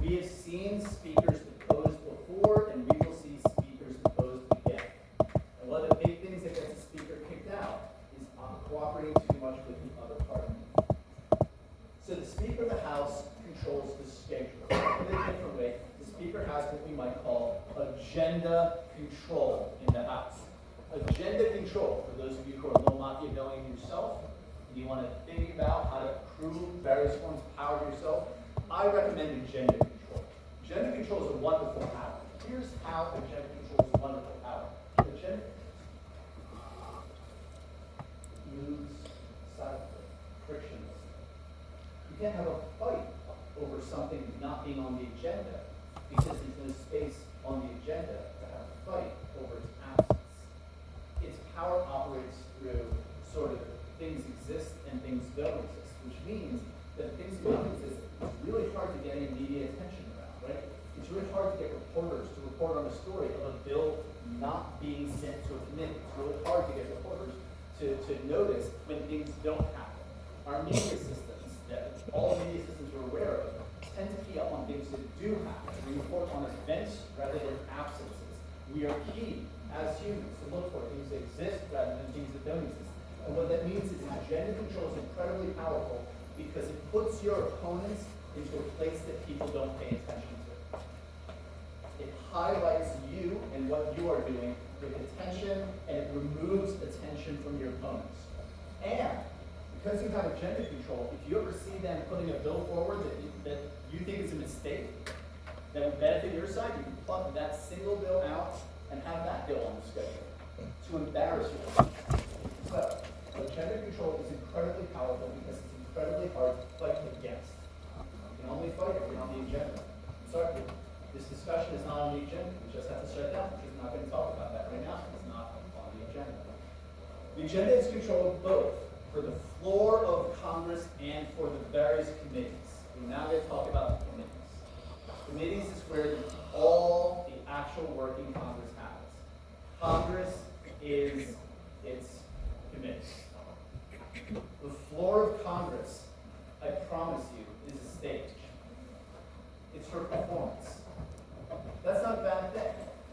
We have seen speakers deposed before, and we will see speakers deposed again. And one of the big things that gets the Speaker kicked out is cooperating too much with the other party. So the Speaker of the House controls the schedule. In a different way, the Speaker has what we might call agenda control in the House. Agenda control, for those of you who are a little Machiavellian yourself, and you want to think about how to accrue various forms of power to yourself, I recommend agenda control. Agenda control is a wonderful power. Here's how agenda control is a wonderful power. Agenda moves silently, frictionless. You can't have a fight over something not being on the agenda because there's no space on the agenda to have a fight over its absence. Its power operates through sort of things exist and things don't exist, which means that things don't exist, it's really hard to get any media attention around, right? It's really hard to get reporters to report on a story of a bill not being sent to a committee. It's really hard to get reporters to notice when things don't happen. Our media systems, that all media systems we're aware of, tend to key up on things that do happen. We report on events rather than absences. We are key as humans to look for things that exist rather than things that don't exist. And what that means is agenda control is incredibly powerful because it puts your opponents into a place that people don't pay attention to. It highlights you and what you are doing with attention, and it removes attention from your opponents. And because you have agenda control, if you ever see them putting a bill forward that you think is a mistake, that would benefit your side, you can pluck that single bill out and have that bill on the schedule to embarrass you. So, agenda control is incredibly powerful because it's incredibly hard to fight against. You can only fight if you're on the agenda. I'm sorry, this discussion is not on the agenda. We just have to shut it down. can talk about that right now. It's not on the agenda. The agenda is controlled both for the floor of Congress and for the various committees. We're now going to talk about the committees. Committees is where all the actual working Congress happens. Congress is its committees. The floor of Congress, I promise you, is a stage. It's for performance. That's not a bad thing.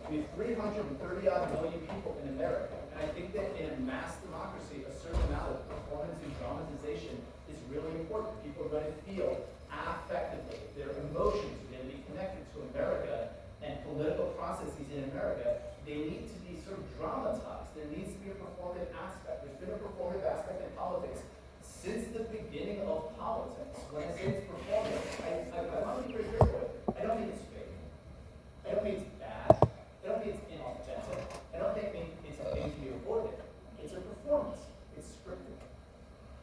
We have 330-odd million people in America, and I think that in a mass democracy, a certain amount of performance and dramatization is really important. People are going to feel affectively. Their emotions are going to be connected to America and political processes in America. They need to be sort of dramatized. There needs to be a performative aspect. There's been a performative aspect in politics since the beginning of politics. When I say it's performative, I want to be very careful. I don't mean it's fake. I don't mean it's bad. I don't mean it's inauthentic. I don't think it's a thing to be avoided. It's a performance. It's scripted.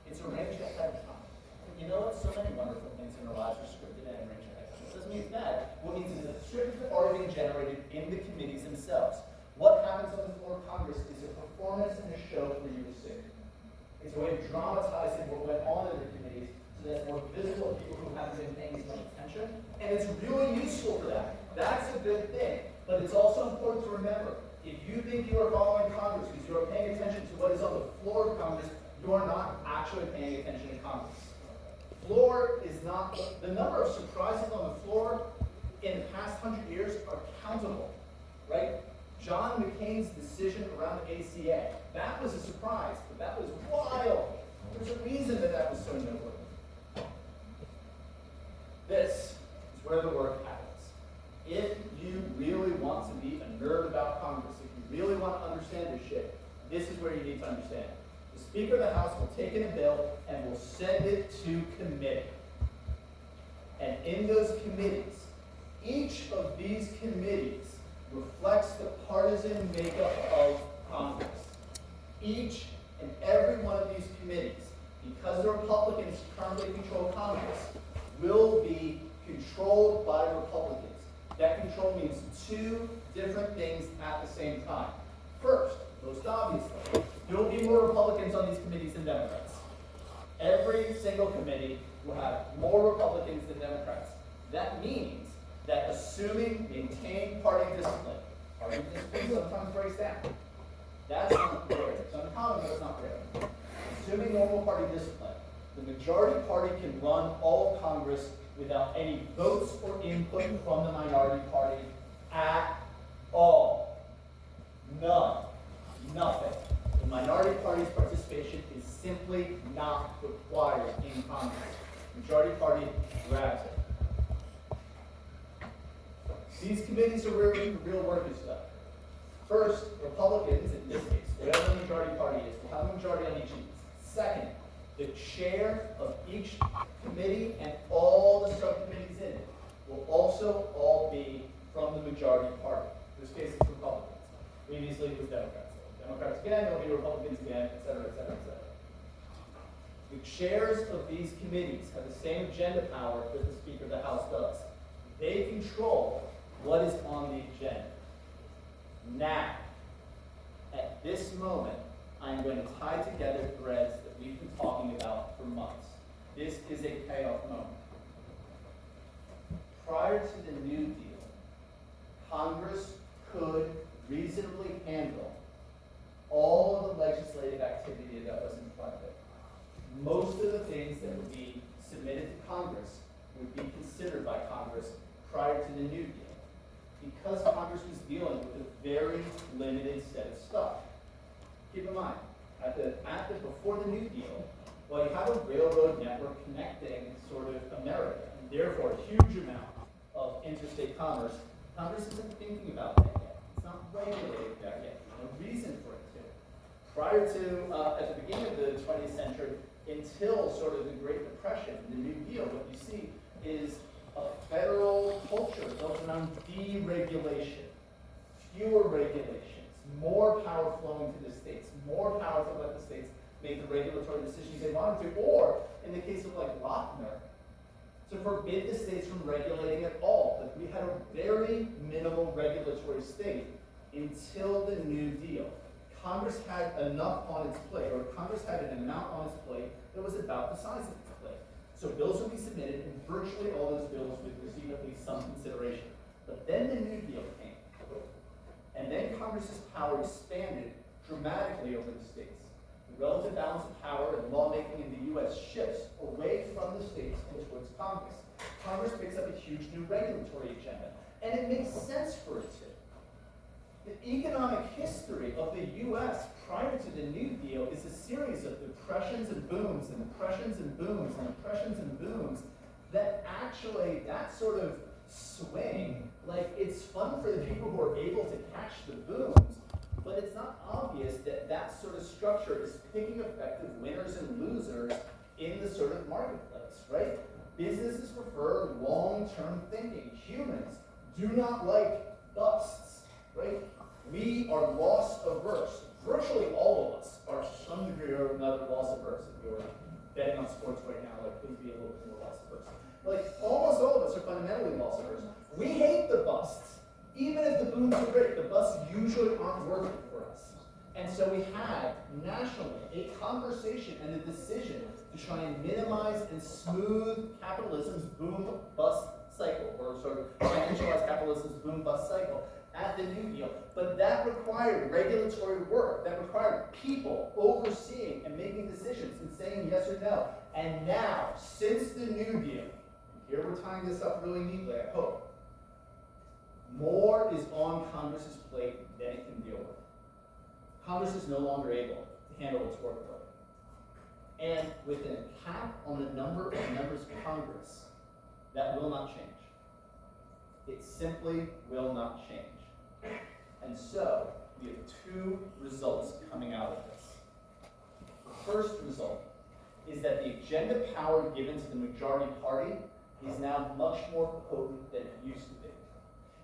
It's arranged ahead of time. You know what? So many wonderful things in our lives are scripted and arranged ahead of time. It doesn't mean it's bad. What it means is that the scripts are already being generated in the committees themselves. What happens on the floor of Congress is a performance and a show for you to see. It's a way of dramatizing what went on in the committees so that it's more visible to people who haven't been paying as much attention. And it's really useful for that. That's a good thing. But it's also important to remember, if you think you are following Congress because you are paying attention to what is on the floor of Congress, you are not actually paying attention to Congress. Floor is not, the number of surprises on the floor in the past 100 years are countable, right? John McCain's decision around the ACA, that was a surprise, but that was wild. There's a reason that that was so noteworthy. This is where the work happens. If you really want to be a nerd about Congress, if you really want to understand this shit, this is where you need to understand. The Speaker of the House will take in a bill and will send it to committee. And in those committees, each of these committees reflects the partisan makeup of Congress. Each and every one of these committees, because the Republicans currently control Congress, will be controlled by Republicans. That control means two different things at the same time. First, most obviously, there will be more Republicans on these committees than Democrats. Every single committee will have more Republicans than Democrats. That means that assuming maintained party discipline sometimes breaks down. That's not rare. It's uncommon, but it's not rare. Assuming normal party discipline, the majority party can run all of Congress without any votes or input from the minority party at all. None. Nothing. The minority party's participation is simply not required in Congress. The majority party grabs it. These committees are where the real work is done. First, Republicans, in this case, whatever the majority party is, will have a majority on each of these. Second, the chair of each committee and all the subcommittees in it will also all be from the majority party. In this case, it's Republicans. Previously, it was Democrats. Democrats again, there'll be Republicans again, et cetera, et cetera, et cetera. The chairs of these committees have the same agenda power that the Speaker of the House does. They control what is on the agenda. Now, at this moment, I'm going to tie together threads that we've been talking about for months. This is a payoff moment. Prior to the New Deal, Congress could reasonably handle all of the legislative activity that was in front of it. Most of the things that would be submitted to Congress would be considered by Congress prior to the New Deal, because Congress was dealing with a very limited set of stuff. Keep in mind, before the New Deal, well, you have a railroad network connecting sort of America, and therefore a huge amount of interstate commerce. Congress isn't thinking about that yet. It's not regulating that yet. There's no reason for it to. Prior to, at the beginning of the 20th century, until sort of the Great Depression, the New Deal, what you see is a federal culture built around deregulation, fewer regulations, more power flowing to the states, more power to let the states make the regulatory decisions they wanted to, or in the case of like Lochner, to forbid the states from regulating at all. Like we had a very minimal regulatory state until the New Deal. Congress had enough on its plate, or Congress had an amount on its plate that was about the size of its plate. So bills would be submitted, and virtually all those bills would receive at least some consideration. But then the New Deal came. And then Congress's power expanded dramatically over the states. The relative balance of power and lawmaking in the U.S. shifts away from the states and towards Congress. Congress picks up a huge new regulatory agenda, and it makes sense for it to. The economic history of the U.S. prior to the New Deal is a series of depressions and booms, and depressions and booms, and depressions and booms, that actually, that sort of swing, like, it's fun for the people who are able to catch the booms, but it's not obvious that that sort of structure is picking effective winners and losers in the sort of marketplace, right? Businesses prefer long-term thinking. Humans do not like busts, right? We are loss averse. Virtually all of us are to some degree or another loss averse. If you're betting on sports right now, like, please be a little bit more loss averse. Like, almost all of us are fundamentally loss averse. We hate the busts. Even if the booms are great, the busts usually aren't worth it for us. And so we had, nationally, a conversation and a decision to try and minimize and smooth capitalism's boom-bust cycle, or sort of financialize capitalism's boom-bust cycle at the New Deal. But that required regulatory work. That required people overseeing and making decisions and saying yes or no. And now, since the New Deal, here we're tying this up really neatly, I hope, more is on Congress's plate than it can deal with. Congress is no longer able to handle its workload. And with a cap on the number of members of Congress, that will not change. It simply will not change. And so, we have two results coming out of this. The first result is that the agenda power given to the majority party is now much more potent than it used to be.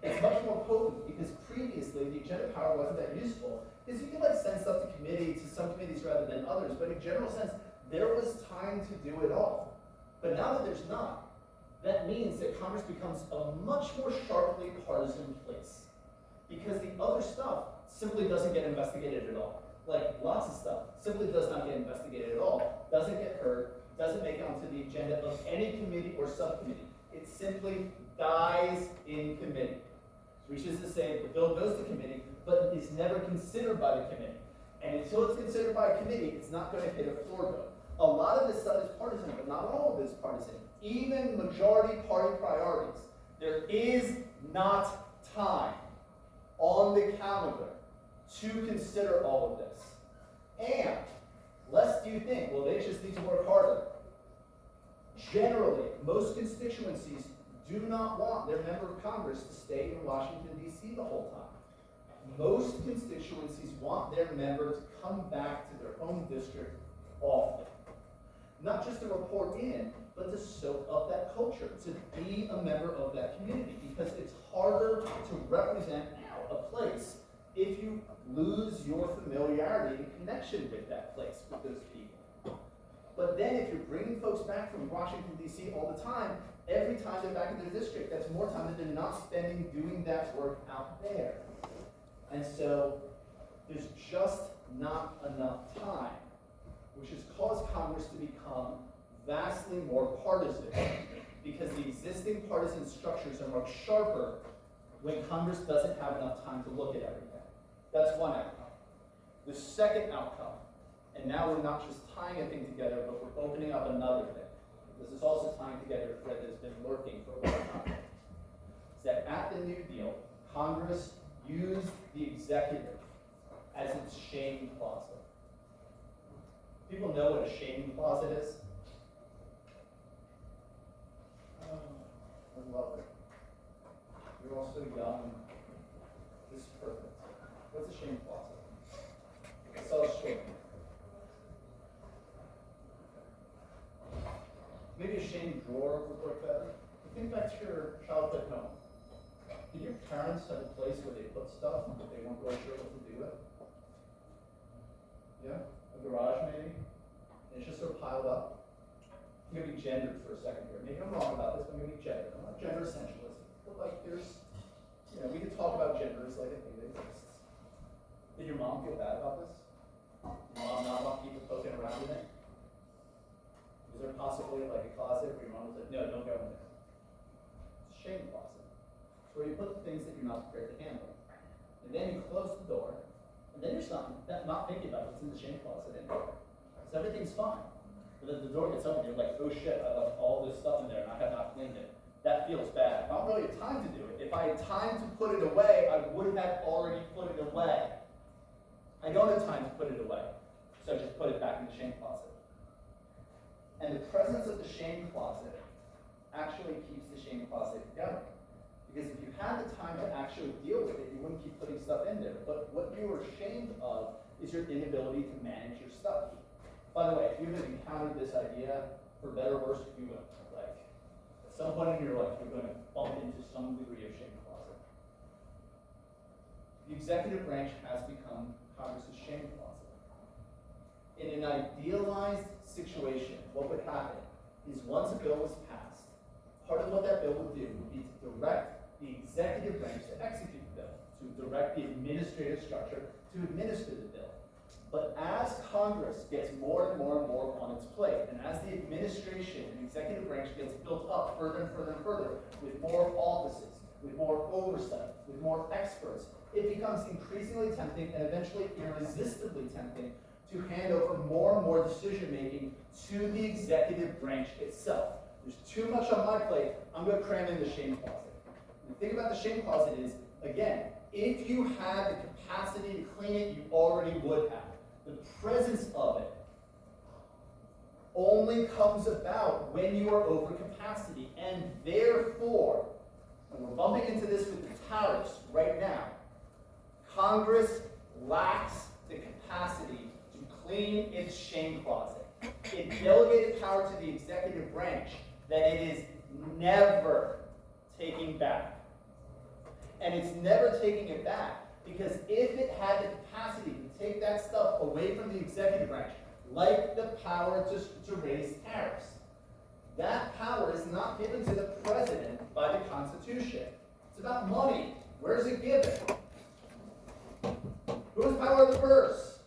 It's much more potent because previously the agenda power wasn't that useful, because you could send stuff to committee, to some committees rather than others, but in a general sense, there was time to do it all. But now that there's not, that means that Congress becomes a much more sharply partisan place. Because the other stuff simply doesn't get investigated at all. Like, lots of stuff simply does not get investigated at all, doesn't get heard, doesn't make it onto the agenda of any committee or subcommittee. It simply dies in committee. Which is to say, the bill goes to committee, but is never considered by the committee. And until it's considered by a committee, it's not going to hit a floor vote. A lot of this stuff is partisan, but not all of it is partisan. Even majority party priorities. There is not time on the calendar to consider all of this. And, lest you think, well, they just need to work harder. Generally, most constituencies do not want their member of Congress to stay in Washington, D.C. the whole time. Most constituencies want their member to come back to their home district often. Not just to report in, but to soak up that culture, to be a member of that community, because it's harder to represent a place if you lose your familiarity and connection with that place, with those people. But then if you're bringing folks back from Washington, D.C. all the time, every time they're back in their district, that's more time that they're not spending doing that work out there. And so there's just not enough time, which has caused Congress to become vastly more partisan, because the existing partisan structures are much sharper when Congress doesn't have enough time to look at everything. That's one outcome. The second outcome, and now we're not just tying a thing together, but we're opening up another thing. This is also tying together a thread that's been lurking for a long time. Is that at the New Deal, Congress used the executive as its shaming closet. People know what a shaming closet is? I love it. You're all so young. This is perfect. What's a shame closet? So shame. Maybe a shame drawer would work better. Think back to your childhood home. Did your parents have a place where they put stuff that they weren't really sure what to do with? Yeah? A garage maybe? And it's just sort of piled up. I'm going to be gendered for a second here. Maybe I'm wrong about this, but I'm going to be gendered. I'm not gender essentialist. But there's, we could talk about gender as like a thing that exists. Did your mom feel bad about this? Did your mom not want people poking around in it? Was there possibly like a closet where your mom was like, no, don't go in there? It's a shame closet. It's where you put the things that you're not prepared to handle. And then you close the door, and then you're not thinking about what's in the shame closet anymore. So everything's fine. But then the door gets open, you're like, oh shit, I left all this stuff in there and I have not cleaned it. That feels bad. I don't really have time to do it. If I had time to put it away, I would have already put it away. I don't have time to put it away. So I just put it back in the shame closet. And the presence of the shame closet actually keeps the shame closet going. Because if you had the time to actually deal with it, you wouldn't keep putting stuff in there. But what you are ashamed of is your inability to manage your stuff. By the way, if you have encountered this idea, for better or worse, you will. Like, at some point in your life, you're going to bump into some degree of shame closet. The executive branch has become Congress's shame closet. In an idealized situation, what would happen is once a bill was passed, part of what that bill would do would be to direct the executive branch to execute the bill, to direct the administrative structure to administer the bill. But as Congress gets more and more and more on its plate, and as the administration and executive branch gets built up further and further and further, with more offices, with more oversight, with more experts, it becomes increasingly tempting and eventually irresistibly tempting to hand over more and more decision-making to the executive branch itself. There's too much on my plate, I'm going to cram in the shame closet. And the thing about the shame closet is, again, if you had the capacity to clean it, you already would have. The presence of it only comes about when you are over capacity, and therefore, and we're bumping into this with the tariffs right now, Congress lacks the capacity to clean its shame closet. It delegated power to the executive branch that it is never taking back. And it's never taking it back because if it had the capacity to take that stuff away from the executive branch, like the power to raise tariffs, that power is not given to the president by the Constitution. It's about money. Where's it given? Who has power of the purse?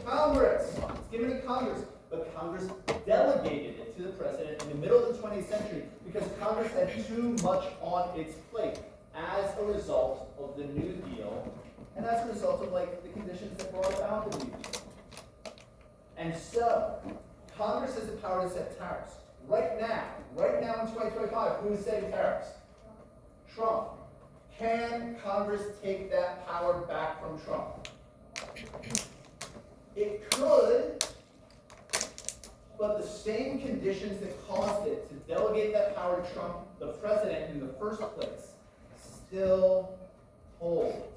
Congress. It's given to Congress. But Congress delegated it to the president in the middle of the 20th century because Congress had too much on its plate as a result of the New Deal and as a result of like the conditions that brought about the New Deal. And so, Congress has the power to set tariffs. Right now in 2025, who is setting tariffs? Trump. Can Congress take that power back from Trump? It could, but the same conditions that caused it to delegate that power to Trump, the president, in the first place, still hold.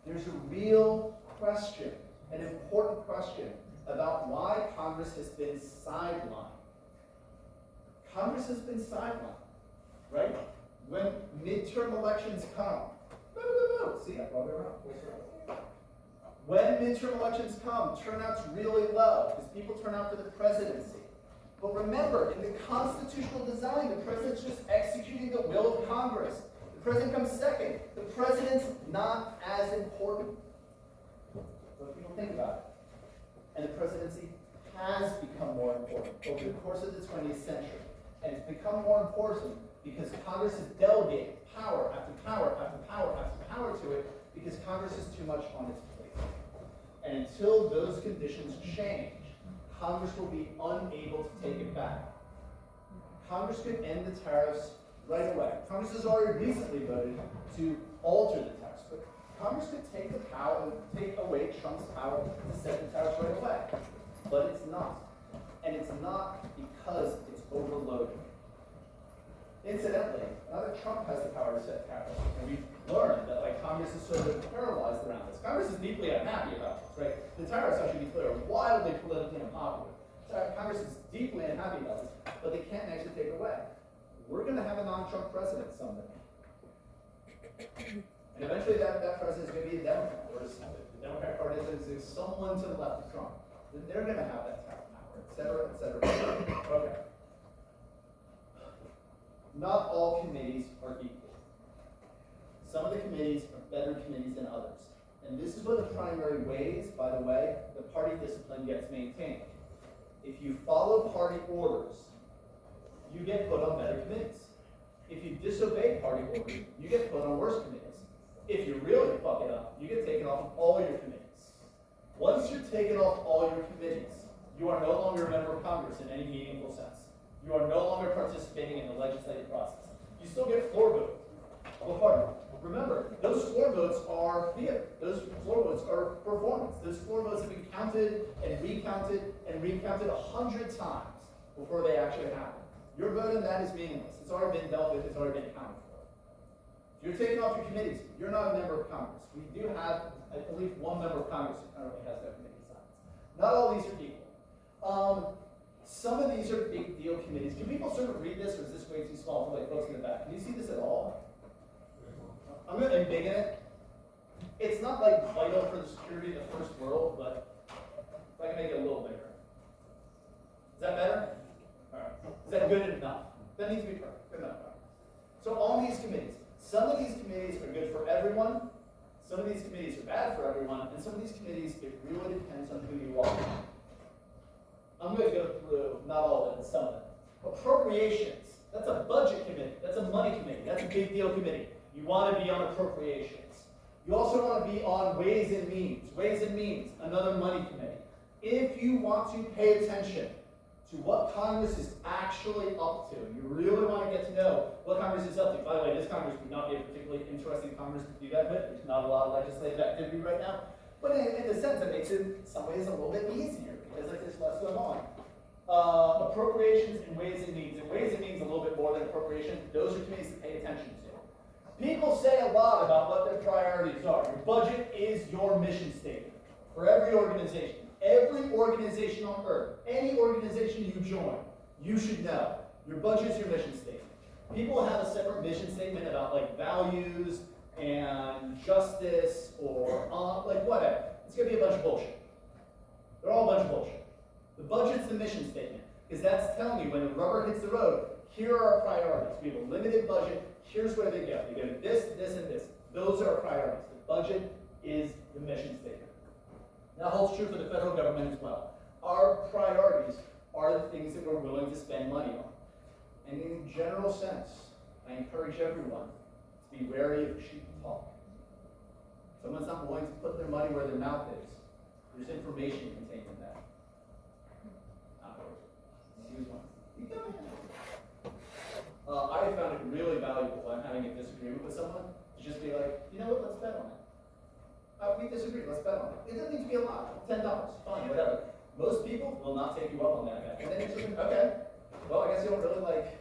There's a real question, an important question, about why Congress has been sidelined. Congress has been sidelined, right? When midterm elections come, see, I brought it around. When midterm elections come, turnout's really low because people turn out for the presidency. But remember, in the constitutional design, the president's just executing the will of Congress. The president comes second. The president's not as important. But people think about it. And the presidency has become more important over the course of the 20th century. And it's become more important because Congress has delegated power after power after power after power to it because Congress has too much on its plate. And until those conditions change, Congress will be unable to take it back. Congress could end the tariffs right away. Congress has already recently voted to alter the tariffs, but Congress could take the power, take away Trump's power to set the tariffs right away. But it's not. And it's not because it's overloaded. Incidentally, now that Trump has the power to set tariffs, and we've learned that like Congress is sort of paralyzed around this. Congress is deeply unhappy about this, right? The tariffs, I should be clear, are wildly politically unpopular. So Congress is deeply unhappy about this, but they can't actually take it away. We're going to have a non-Trump president someday. And eventually that president is going to be a Democrat, or the Democrat Party is someone to the left of Trump. They're going to have that tariff power, et cetera, et cetera, et cetera. Okay. Not all committees are equal. Some of the committees are better committees than others. And this is one of the primary ways, by the way, the party discipline gets maintained. If you follow party orders, you get put on better committees. If you disobey party orders, you get put on worse committees. If you really fuck it up, you get taken off of all your committees. Once you're taken off all your committees, you are no longer a member of Congress in any meaningful sense. You are no longer participating in the legislative process. You still get floor votes of a party. Remember, those floor votes are theater. Those floor votes are performance. Those floor votes have been counted and recounted 100 times before they actually happen. Your vote on that is meaningless. It's already been dealt with. It's already been accounted for. If you're taking off your committees, you're not a member of Congress. We do have, I believe, one member of Congress who currently has their committee assignments. Not all these are equal. Some of these are big deal committees. Can people sort of read this, or is this way too small for like folks in the back? Can you see this at all? I'm going to embiggen it. It's not like vital for the security of the first world, but if I can make it a little bigger. Is that better? All right. Is that good enough? That needs to be perfect. Good enough. So on these committees, some of these committees are good for everyone, some of these committees are bad for everyone, and some of these committees, it really depends on who you are. I'm going to go through, not all of it, but some of it. Appropriations, that's a budget committee, that's a money committee, that's a big deal committee. You want to be on appropriations. You also want to be on Ways and Means. Ways and Means, another money committee. If you want to pay attention to what Congress is actually up to, you really want to get to know what Congress is up to. By the way, this Congress would not be a particularly interesting Congress to do that with. There's not a lot of legislative activity right now. But in a sense, it makes it, in some ways, a little bit easier because there's less going on. Appropriations and Ways and Means. And Ways and Means a little bit more than appropriations. Those are committees to pay attention to. People say a lot about what their priorities are. Your budget is your mission statement for every organization. Every organization on earth, any organization you join, you should know. Your budget is your mission statement. People have a separate mission statement about like values and justice or like whatever. It's going to be a bunch of bullshit. They're all a bunch of bullshit. The budget's the mission statement because that's telling you when the rubber hits the road, here are our priorities. We have a limited budget. Here's where they go. They go to this, this, and this. Those are our priorities. The budget is the mission statement. That holds true for the federal government as well. Our priorities are the things that we're willing to spend money on. And in a general sense, I encourage everyone to be wary of cheap talk. Someone's not willing to put their money where their mouth is. There's information contained in that. Use one. I have found it really valuable when I'm having a disagreement with someone to just be like, you know what, let's bet on it. We disagree, let's bet on it. It doesn't need to be a lot, $10, fine, whatever. Most people will not take you up on that bet. And then it's just, okay, well, I guess you don't really like,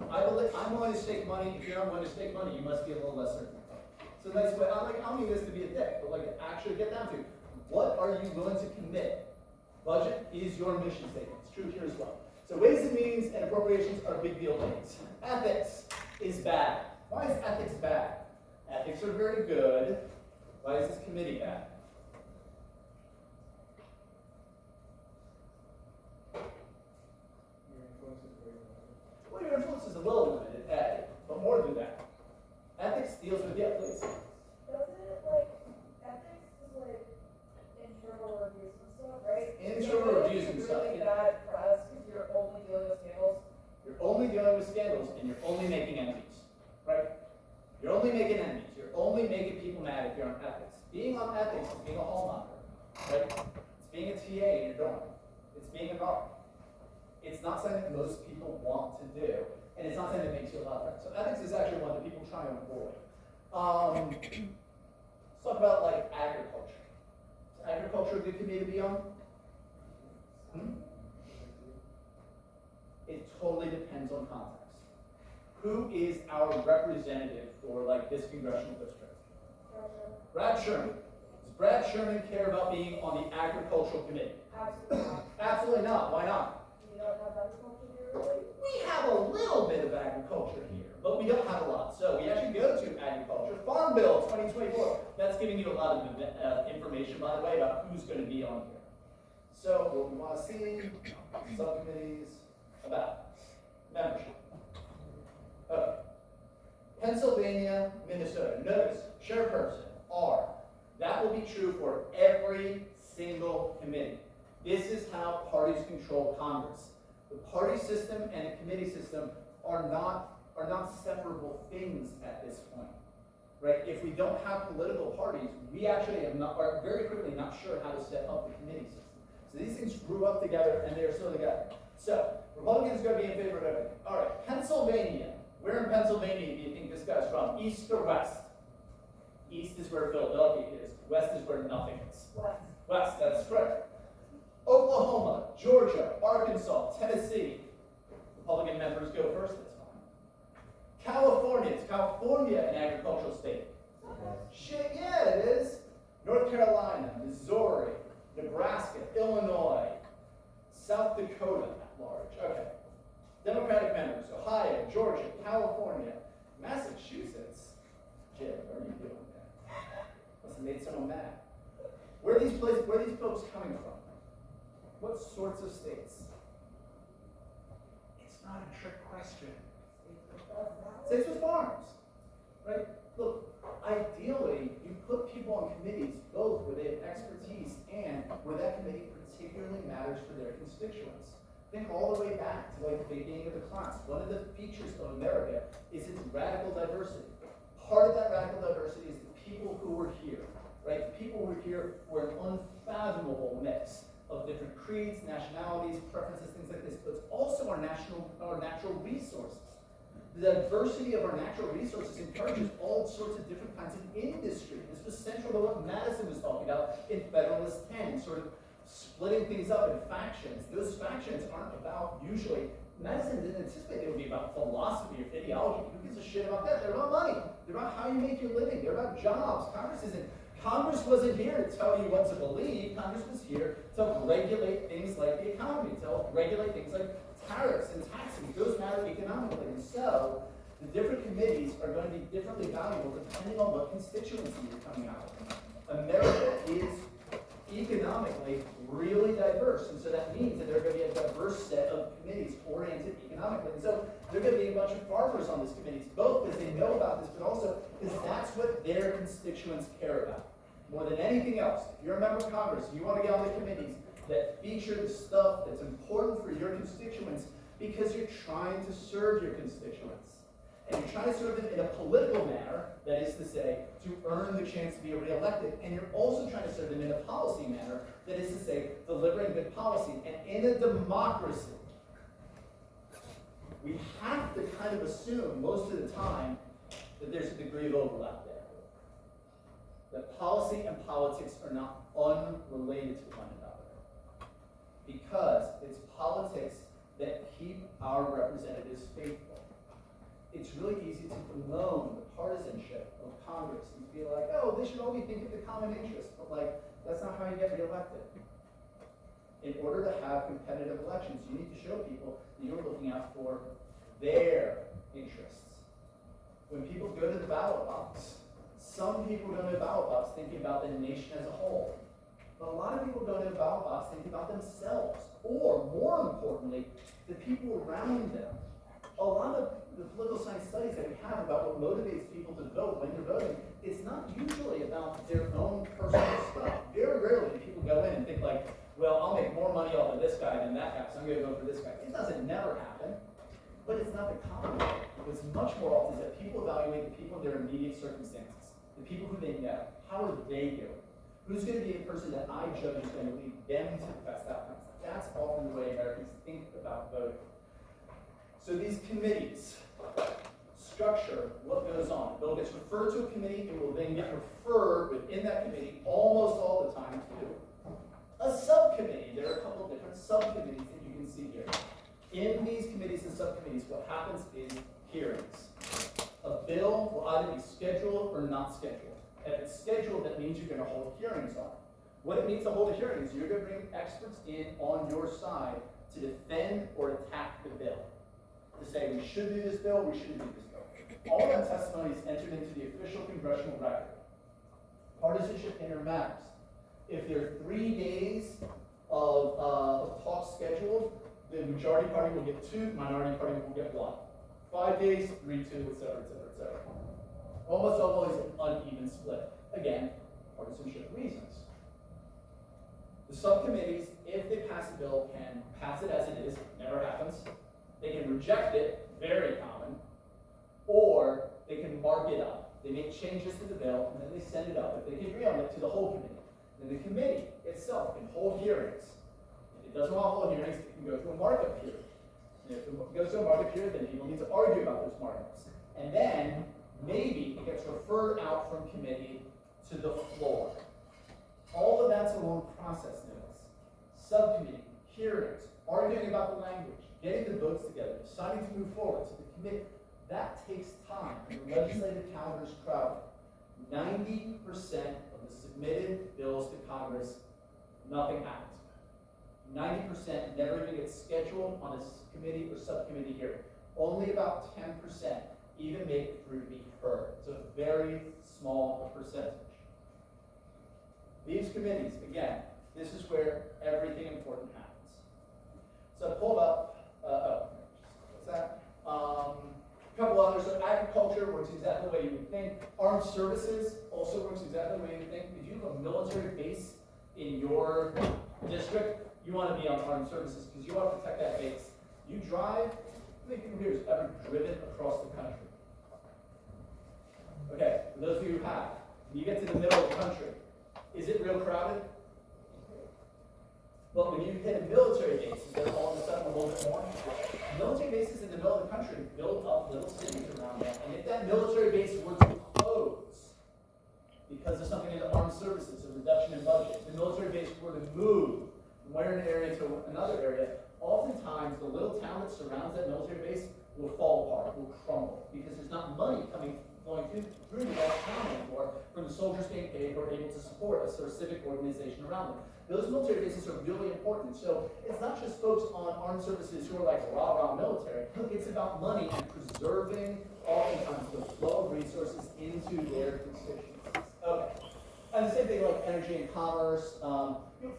I'm willing to stake money. If you're not willing to stake money, you must be a little less certain. So nice way, I don't mean this to be a dick, but like to actually get down to, what are you willing to commit? Budget is your mission statement. It's true here as well. So Ways and Means and appropriations are big deal things. Ethics is bad. Why is ethics bad? Ethics are very good. Why is this committee bad? Well, your influence is a little limited, A, but more than that. Ethics deals with, yeah, please. Doesn't it, like, ethics is like internal reviews and stuff, right? Internal reviews and stuff, Really yeah. bad press because you're only dealing with scandals. You're only dealing with scandals and you're only making enemies, right? You're only making enemies. You're only making people mad if you're on ethics. Being on ethics is being a hallmonger, right? It's being a TA in your dorm. It's being a guard. It's not something that most people want to do, and it's not something that makes you a lot better. So ethics is actually one that people try and avoid. Let's talk about like agriculture. Is agriculture a good committee to be on? It totally depends on context. Who is our representative for like this congressional district? Brad Sherman. Does Brad Sherman care about being on the agricultural committee? Absolutely not. Absolutely not. Why not? You don't have agriculture here, really? We have a little bit of agriculture here, but we don't have a lot. So we actually go to agriculture. Farm Bill 2024. That's giving you a lot of information, by the way, about who's going to be on here. So what we want to see, subcommittees, about membership. Okay. Pennsylvania, Minnesota. Notice, chairperson, R. That will be true for every single committee. This is how parties control Congress. The party system and the committee system are not separable things at this point. Right? If we don't have political parties, we actually are very quickly not sure how to set up the committee system. So these things grew up together and they're still together. So, Republicans are going to be in favor of everything. All right, Pennsylvania. Where in Pennsylvania do you think this guy's from? East or west? East is where Philadelphia is. West is where nothing is. West. West, that's correct. Oklahoma, Georgia, Arkansas, Tennessee. Republican members go first this time. California, is California an agricultural state? Shit, yeah, it is. North Carolina, Missouri, Nebraska, Illinois, South Dakota at large. Okay. Democratic members, Ohio, Georgia, California, Massachusetts. Jim, what are you doing there? Must have made someone mad. Where are these folks coming from? What sorts of states? It's not a trick question. States with farms, right? Look, ideally, you put people on committees both where they have expertise and where that committee particularly matters for their constituents. Think all the way back to like the beginning of the class. One of the features of America is its radical diversity. Part of that radical diversity is the people who were here, right? The people who were here were an unfathomable mix of different creeds, nationalities, preferences, things like this, but it's also our natural resources. The diversity of our natural resources encourages all sorts of different kinds of industry. This was central to what Madison was talking about in Federalist 10, sort of splitting things up in factions. Those factions aren't about, usually, Madison didn't anticipate they would be about philosophy or ideology. Who gives a shit about that? They're about money. They're about how you make your living. They're about jobs. Congress wasn't here to tell you what to believe. Congress was here to regulate things like the economy, to regulate things like tariffs and taxes. Those matter economically. And so, the different committees are going to be differently valuable depending on what constituency you're coming out of. America is economically really diverse, and so that means that there are going to be a diverse set of committees oriented economically. And so there are going to be a bunch of farmers on these committees, both because they know about this, but also because that's what their constituents care about. More than anything else, if you're a member of Congress, you want to get on the committees that feature the stuff that's important for your constituents because you're trying to serve your constituents. And you're trying to serve them in a political manner, that is to say, to earn the chance to be reelected. And you're also trying to serve them in a policy manner, that is to say, delivering good policy. And in a democracy, we have to kind of assume most of the time that there's a degree of overlap there. That policy and politics are not unrelated to one another. Because it's politics that keep our representatives faithful. It's really easy to bemoan the partisanship of Congress and feel like, oh, they should only think of the common interest. But like, that's not how you get reelected. In order to have competitive elections, you need to show people that you're looking out for their interests. When people go to the ballot box, some people go to the ballot box thinking about the nation as a whole. But a lot of people go to the ballot box thinking about themselves, or more importantly, the people around them. A lot of the political science studies that we have about what motivates people to vote when they're voting, it's not usually about their own personal stuff. Very rarely do people go in and think like, well, I'll make more money off of this guy than that guy, so I'm going to vote for this guy. It doesn't never happen, but it's not the common way. What's much more often is that people evaluate the people in their immediate circumstances, the people who they know. How are they doing? Who's going to be the person that I judge is going to lead them to the best outcomes? That's often the way Americans think about voting. So these committees structure what goes on. The bill gets referred to a committee, it will then get referred within that committee almost all the time to a subcommittee. There are a couple of different subcommittees that you can see here. In these committees and subcommittees, what happens is hearings. A bill will either be scheduled or not scheduled. If it's scheduled, that means you're going to hold hearings on it. What it means to hold a hearing is you're going to bring experts in on your side to defend or attack the bill. To say we should do this bill, we shouldn't do this bill. All that testimony is entered into the official congressional record. Partisanship matters. If there are 3 days of talk scheduled, the majority party will get 2, the minority party will get 1. 5 days, 3-2, et cetera, et cetera, et cetera. Almost always an uneven split. Again, partisanship reasons. The subcommittees, if they pass a bill, can pass it as it is, never happens. They can reject it, very common, or they can mark it up. They make changes to the bill, and then they send it up, if they can agree on it, to the whole committee. Then the committee itself can hold hearings. If it doesn't want to hold hearings, it can go to a markup hearing. And if it goes to a markup hearing, then people need to argue about those markups. And then, maybe it gets referred out from committee to the floor. All of that's a long process, notice. Subcommittee, hearings, arguing about the language, getting the votes together, deciding to move forward to the committee. That takes time, and the legislative calendar is crowded. 90% of the submitted bills to Congress, nothing happens. 90% never even gets scheduled on a committee or subcommittee hearing. Only about 10% even make it through to be heard. It's a very small percentage. These committees, again, this is where everything important happens. So I pulled up, what's that? A couple others. So agriculture works exactly the way you would think. Armed services also works exactly the way you would think. If you have a military base in your district, you want to be on armed services because you want to protect that base. You drive, how many people here has ever driven across the country? Okay, for those of you who have, when you get to the middle of the country, is it real crowded? But when you hit a military base, is there all of a sudden a little bit more? Military bases in the middle of the country build up little cities around them. And if that military base were to close because of something in the armed services, a reduction in budget, if the military base were to move from one area to another area, oftentimes the little town that surrounds that military base will fall apart, will crumble, because there's not money flowing through that town anymore from the soldiers being paid or able to support a sort of civic organization around them. Those military bases are really important. So it's not just folks on armed services who are like rah-rah military. Look, it's about money and preserving oftentimes the flow of resources into their constituencies. Okay. And the same thing like energy and commerce.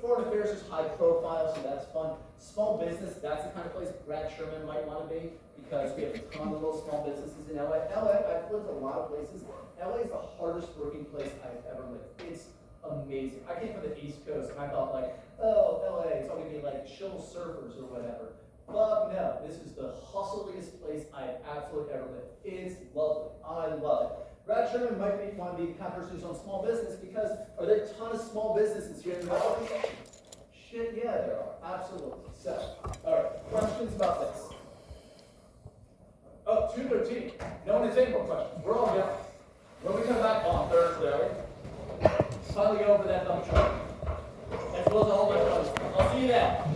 Foreign affairs is high profile, so that's fun. Small business, that's the kind of place Brad Sherman might want to be, because we have a ton of little small businesses in LA. I've lived a lot of places. LA is the hardest working place I've ever lived. It's amazing. I came from the East Coast and I thought like, oh, LA, it's all gonna be like chill surfers or whatever. But no, this is the hustliest place I've absolutely ever lived. It's lovely. I love it. Brad Sherman might want to be the kind of person who's on small business, because are there a ton of small businesses here in the valley? Shit, yeah, there are. Absolutely. So, all right, questions about this? Oh, 2:13. No one has any more questions. We're all done. When we come back on Thursday, finally go over that dump truck, as well as a whole bunch of others. I'll see you then.